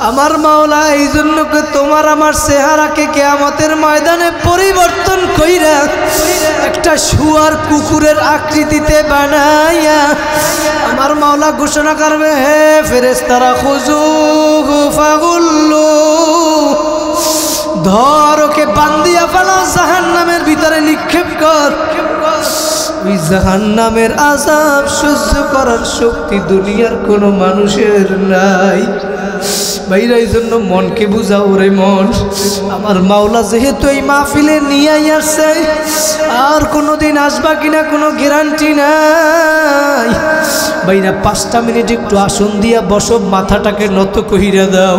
আমার মাওলা এই জন্য তোমার আমার চেহারাকে কিয়ামতের ময়দানে পরিবর্তন কইরা একটা শুয়ার কুকুরের আকৃতিতে বানাইয়া আমার মাওলা ঘোষণা করবে, হে ফেরেশতারা খুযুহু ফাগুল্লু, ধর ওকে বান্দিয়া ফেলাও, জাহান্নামের ভিতরে নিক্ষেপ কর। ওই জাহান্নামের আযাব সহ্য করার শক্তি দুনিয়ার কোনো মানুষের নাই। ভাইরা এই জন্য মনকে বুঝাও রে মন, আমার মাওলা যেহেতু এই মাহফিলে নিয়ে আসছে, আর কোনোদিন আসবা কিনা কোনো গ্যারান্টি নাই। ভাইরা 5টা মিনিট একটু আসন দিয়া বসো, মাথাটাকে নত কইরা দাও,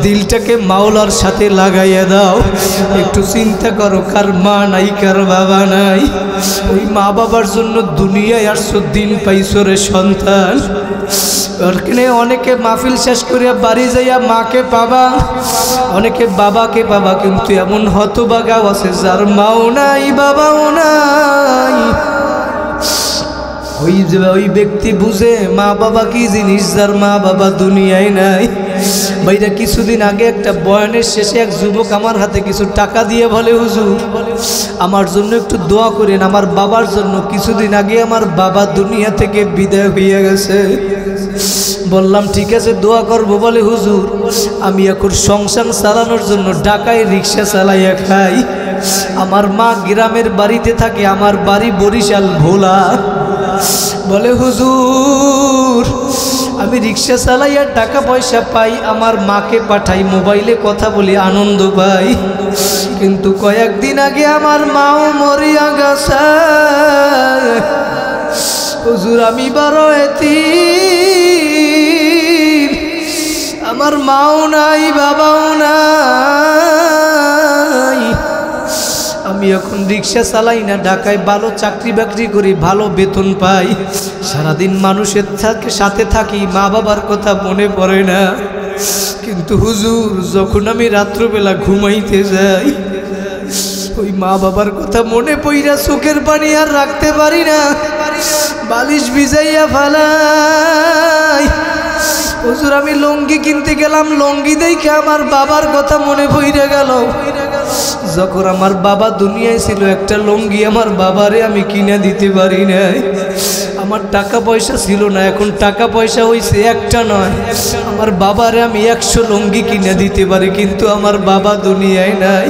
দিলটাকে মাওলার সাথে লাগাইয়া দাও। একটু চিন্তা করো, কার মা নাই, কার বাবা নাই। ওই মা বাবার জন্য দুনিয়ায় আসছো, দিন পাইছো রে সন্তান। অনেকে মাহফিল শেষ করিয়া বাড়ি যাইয়া মাকে পাবা, অনেকে বাবাকে পাবা, কিন্তু এমন হতভাগাও আছে যার মাও নাই, বাবাও নাই। ওই ব্যক্তি বুঝে মা বাবা কি জিনিস, যার মা বাবা দুনিয়ায় নাই। ভাইরা কিছুদিন আগে একটা বয়ানের শেষে এক যুবক আমার হাতে কিছু টাকা দিয়ে বলে, হুজুর আমার জন্য একটু দোয়া করেন, আমার বাবার জন্য। কিছুদিন আগে আমার বাবা দুনিয়া থেকে বিদায় হয়ে গেছে। বললাম ঠিক আছে দোয়া করবো। বলে হুজুর আমি এখন সংসার চালানোর জন্য ঢাকায় রিক্সা চালাইয়া খাই, আমার মা গ্রামের বাড়িতে থাকে, আমার বাড়ি বরিশাল ভোলা। বলে হুজুর আমি রিক্সা চালাইয়া টাকা পয়সা পাই, আমার মাকে পাঠাই, মোবাইলে কথা বলি, আনন্দ পাই, কিন্তু কয়েকদিন আগে আমার মাও মরিয়া গেছে। হুজুর আমি বড় এতিম, আমার মাও নাই, বাবাও নাই। আমি এখন রিক্সা চালাই না, ঢাকায় ভালো চাকরি বাকরি করি, ভালো বেতন পাই, সারাদিন মানুষের সাথে থাকি, মা বাবার কথা মনে পড়ে না। কিন্তু হুজুর যখন আমি রাত্রবেলা ঘুমাইতে যাই, ওই মা বাবার কথা মনে পড়া চোখের পানি আর রাখতে পারি না, বালিশ ভিজাইয়া ফালাই। হুজুর আমি লঙ্গি কিনতে গেলাম, লঙ্গি দেখে আমার বাবার কথা মনে পড়ে গেল। যখন আমার বাবা দুনিয়ায় ছিল একটা লঙ্গি আমার বাবারে আমি কিনে দিতে পারি নাই। আমার টাকা পয়সা ছিল না, এখন টাকা পয়সা হইছে, একটা নয়, আমার বাবারে আমি 100 লঙ্গি কিনে দিতে পারি, কিন্তু আমার বাবা দুনিয়ায় নাই।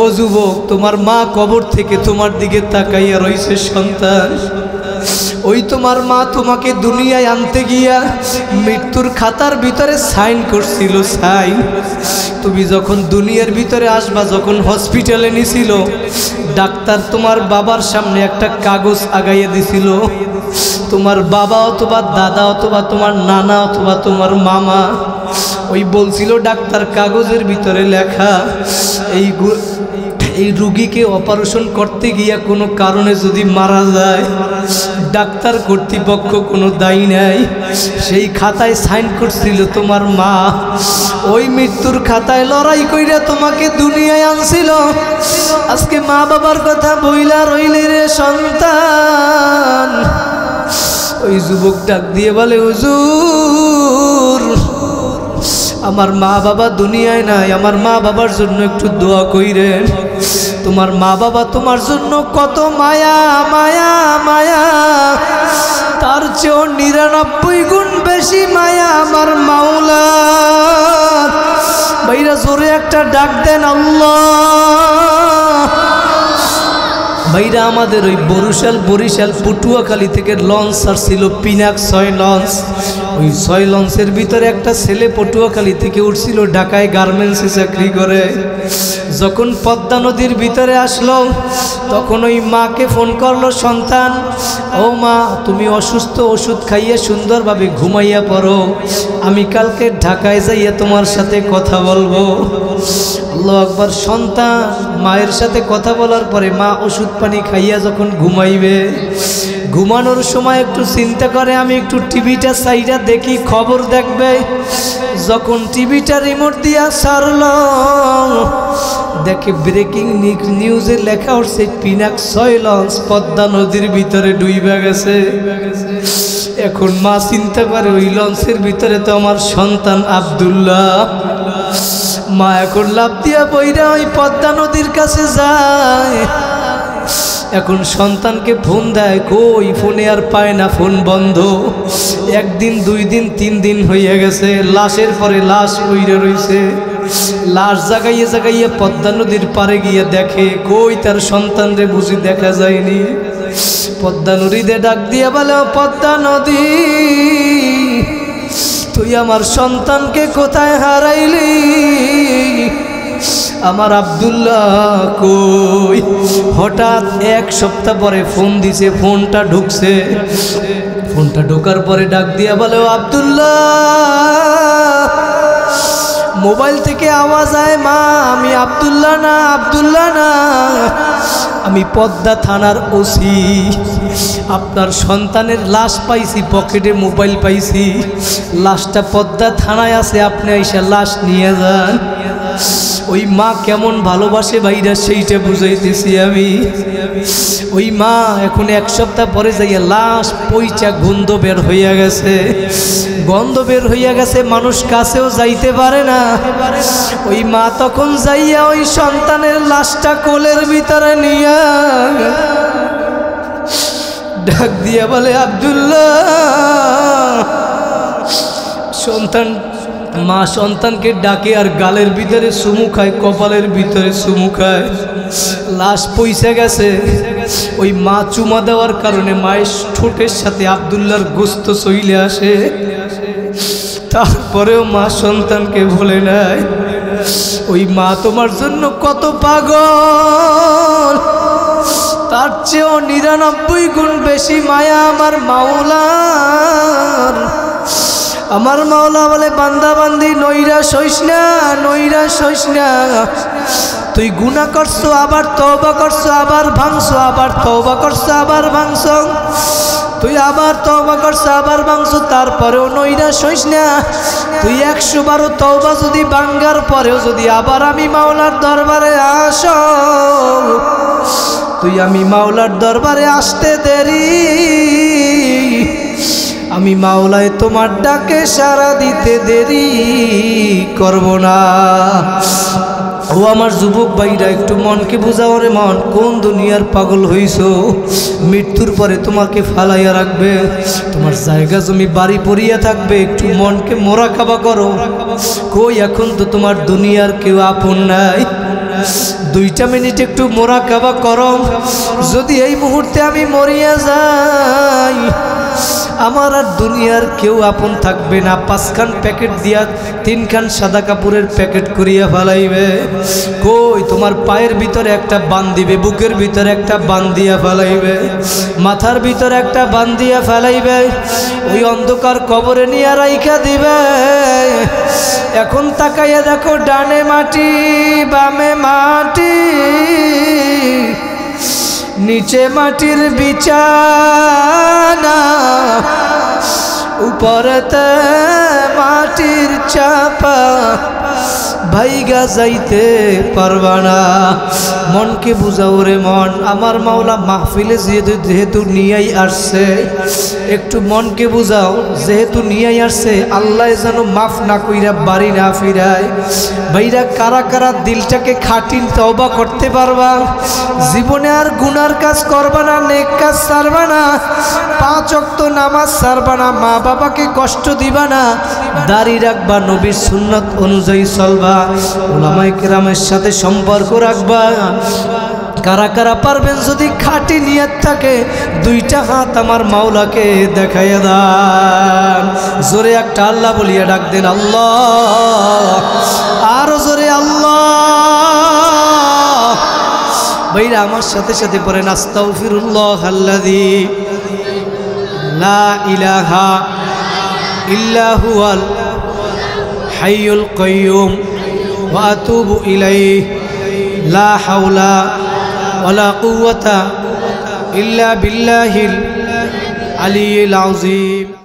ও যুবক তোমার মা কবর থেকে তোমার দিকে তাকাইয়া রইছে সন্তান। ওই তোমার মা তোমাকে দুনিয়ায় আনতে গিয়া মৃত্যুর খাতার ভিতরে সাইন করছিল, সাইন। তুমি যখন দুনিয়ার ভিতরে আসবা, যখন হসপিটালে নিছিল, ডাক্তার তোমার বাবার সামনে একটা কাগজ আগাইয়া দিছিল। তোমার বাবা অথবা দাদা অথবা তোমার নানা অথবা তোমার মামা ওই বলছিল ডাক্তার কাগজের ভিতরে লেখা, এই রুগীকে অপারেশন করতে গিয়া কোনো কারণে যদি মারা যায়, ডাক্তার কর্তৃপক্ষ কোনো দায়ী নাই। সেই খাতায় সাইন করছিল তোমার মা। ওই মৃত্যুর খাতায় লড়াই কইরা তোমাকে দুনিয়ায় আনছিল। আজকে মা বাবার কথা বইলা রইলে রে সন্তান। ওই যুবক ডাক দিয়ে বলে হুজুর আমার মা বাবা দুনিয়ায় নাই, আমার মা বাবার জন্য একটু দোয়া কইরেন। তোমার মা বাবা তোমার জন্য কত মায়া মায়া মায়া, তার চেয়েও 99 গুণ বেশি মায়া আমার মাওলা। ভাইরা জোরে একটা ডাক দেন আল্লাহ। ভাইরা আমাদের ওই বরিশাল পটুয়াখালী থেকে লঞ্চ আসছিল, পিনাক 6 লঞ্চ। ওই 6 লঞ্চের ভিতরে একটা ছেলে পটুয়াখালী থেকে উঠছিল, ঢাকায় গার্মেন্টসে চাকরি করে। যখন পদ্মা নদীর ভিতরে আসলো, তখন ওই মাকে ফোন করলো, সন্তান ও মা তুমি অসুস্থ, ওষুধ খাইয়ে সুন্দরভাবে ঘুমাইয়া পড়ো, আমি কালকে ঢাকায় যাইয়া তোমার সাথে কথা বলবো। আল্লাহু আকবার। সন্তান মায়ের সাথে কথা বলার পরে মা ওষুধ পানি খাইয়া যখন ঘুমাইবে, ঘুমানোর সময় একটু চিন্তা করে আমি একটু টিভিটা সাইডা দেখি, খবর দেখবে। যখন টিভিটা রিমোট দিয়া সারল, দেখে ব্রেকিং নিউজে লেখা উঠছে পিনাক 6 লঞ্চ পদ্মা নদীর ভিতরে ডুইবা গেছে। এখন মা চিন্তা করে ওই লঞ্চের ভিতরে তো আমার সন্তান আব্দুল্লাহ। মা এখন লাফ দিয়া বইরা ওই পদ্মা নদীর কাছে যায়। এখন সন্তানকে ফোন দেয়, কই ফোনে আর পায় না, ফোন বন্ধ। 1 দিন 2 দিন 3 দিন হইয়া গেছে, লাশের পরে লাশ পইরা রইছে। লাশ জাগাইয়ে জাগাইয়ে পদ্মা নদীর পারে গিয়ে দেখে, কই তার সন্তান রে বুঝি দেখা যায়নি। পদ্মা নদীতে ডাক দিয়া বলে, পদ্মা নদী তুই আমার সন্তানকে কোথায় হারাইলি? আমার আব্দুল্লাহ কই? হঠাৎ 1 সপ্তাহ পরে ফোন দিছে, ফোনটা ঢুকছে। ফোনটা ঢোকার পরে ডাক দিয়া বলে, আব্দুল্লাহ। মোবাইল থেকে আওয়াজ আয়, মা আমি আব্দুল্লাহ না, আব্দুল্লাহ না, আমি পদ্মা থানার ওসি। আপনার সন্তানের লাশ পাইছি, পকেটে মোবাইল পাইছি, লাশটা পদ্মা থানায় আছে, আপনি আইসা লাশ নিয়ে যান। ওই মা কেমন ভালোবাসে ভাইরা, সেইটা বুঝাইতেছি আমি। ওই মা এখন 1 সপ্তাহ পরে যাইয়া লাশ পইচা গন্ধ বের হইয়া গেছে, গন্ধ বের হইয়া গেছে, মানুষ কাছেও যাইতে পারে না। ওই মা তখন যাইয়া ওই সন্তানের লাশটা কোলের ভিতরে নিয়া ডাক দিয়া বলে, আব্দুল্লাহ। মা সন্তানকে ডাকে আর গালের ভিতরে চুমু খায়, কপালের ভিতরে চুমু খায়। লাশ পইসা গেছে। ওই মা চুমা দেওয়ার কারণে মায়ের ঠোঁটের সাথে আব্দুল্লাহর গোস্ত চইলে আসে। তারপরেও মা সন্তানকে ভুলে নাই। ওই মা তোমার জন্য কত পাগল, তার চেয়েও 99 গুণ বেশি মায়া আমার মাওলার। আমার মাওলা বলে, বান্দা বান্দি নৈরাশ হইস না, নৈরাশ হইস না। তুই গুনাহ করছো, আবার তওবা করছো, আবার ভাঙছো, আবার তওবা করছো, আবার ভাঙছো, তুই আবার তওবা করছো, আবার ভাঙছো, তারপরেও নৈরাশ হইস না। তুই 100 বারও তওবা যদি ভাঙার পরেও যদি আবার আমি মাওলার দরবারে আসো, তুই আমি মাওলার দরবারে আসতে দেরি, আমি মাওলায় তোমার ডাকে সাড়া দিতে দেরি করব না। ও আমার যুবক ভাইরা, একটু মনকে বুঝাও রে মন, কোন দুনিয়ার পাগল হইছো? মৃত্যুর পরে তোমাকে ফালাইয়া রাখবে, তোমার জায়গা জমি বাড়ি পড়িয়া থাকবে। একটু মনকে মোরাকাবা করো। কই এখন তো তোমার দুনিয়ার কেউ আপন নাই। 2টা মিনিট একটু মোরাকাবা করো। যদি এই মুহূর্তে আমি মরিয়া যাই, আমার আর দুনিয়ার কেউ আপন থাকবে না। 5 খান প্যাকেট দিয়া 3 খান সাদা কাপড়ের প্যাকেট করিয়া ফেলাইবে। কই তোমার পায়ের ভিতরে একটা বান দিবে, বুকের ভিতরে একটা বান দিয়া ফেলাইবে, মাথার ভিতরে একটা বান দিয়া ফেলাইবে। ওই অন্ধকার কবরে নিয়ে রাইখা দিবে। এখন তাকাইয়া দেখো, ডানে মাটি বামে মাটি, নিচে মাটির বিছানা, উপরেতে মাটির চাপা, ভাইগা যাইতে পারবা না। মনকে বুঝাও রে মন। আমার মাওলা মাহফিলে যেহেতু নিয়েই আসছে, একটু মনকে বুঝাও, যেহেতু নিয়েই আসছে, আল্লাহ যেন মাফ না কইরা বাড়ি না ফিরায়। ভাইরা কারা কারা দিলটাকে খাটিন তওবা করতে পারবা? জীবনে আর গুনার কাজ করবা না, নেক কাজ ছাড়বা না, 5 ওয়াক্ত নামাজ ছাড়বা না, মা বাবাকে কষ্ট দিবা না, দাড়ি রাখবা, নবীর সুন্নাত অনুযায়ী চলবা, উলামায়ে কেরামের সাথে সম্পর্ক রাখবা। কারা কারা পারবেন? যদি খাঁটি নিয়ত থাকে 2টা হাত আমার মাওলাকে দেখাইয়া দেন। জোরে একটা আল্লাহ বলিয়া ডাক দেন, আল্লাহ। আরো জোরে আল্লাহ। ভাইরা আমার সাথে সাথে পড়েন, আস্তাগফিরুল্লাহাল্লাযী লা ইলাহা ইল্লা হুয়াল হাইয়ুল কাইয়্যুম ওয়া আতুবু ইলাইহি লা হাওলা ওয়ালা কুওয়াতা ইল্লা বিল্লাহিল আলিয়্যিল আযীম।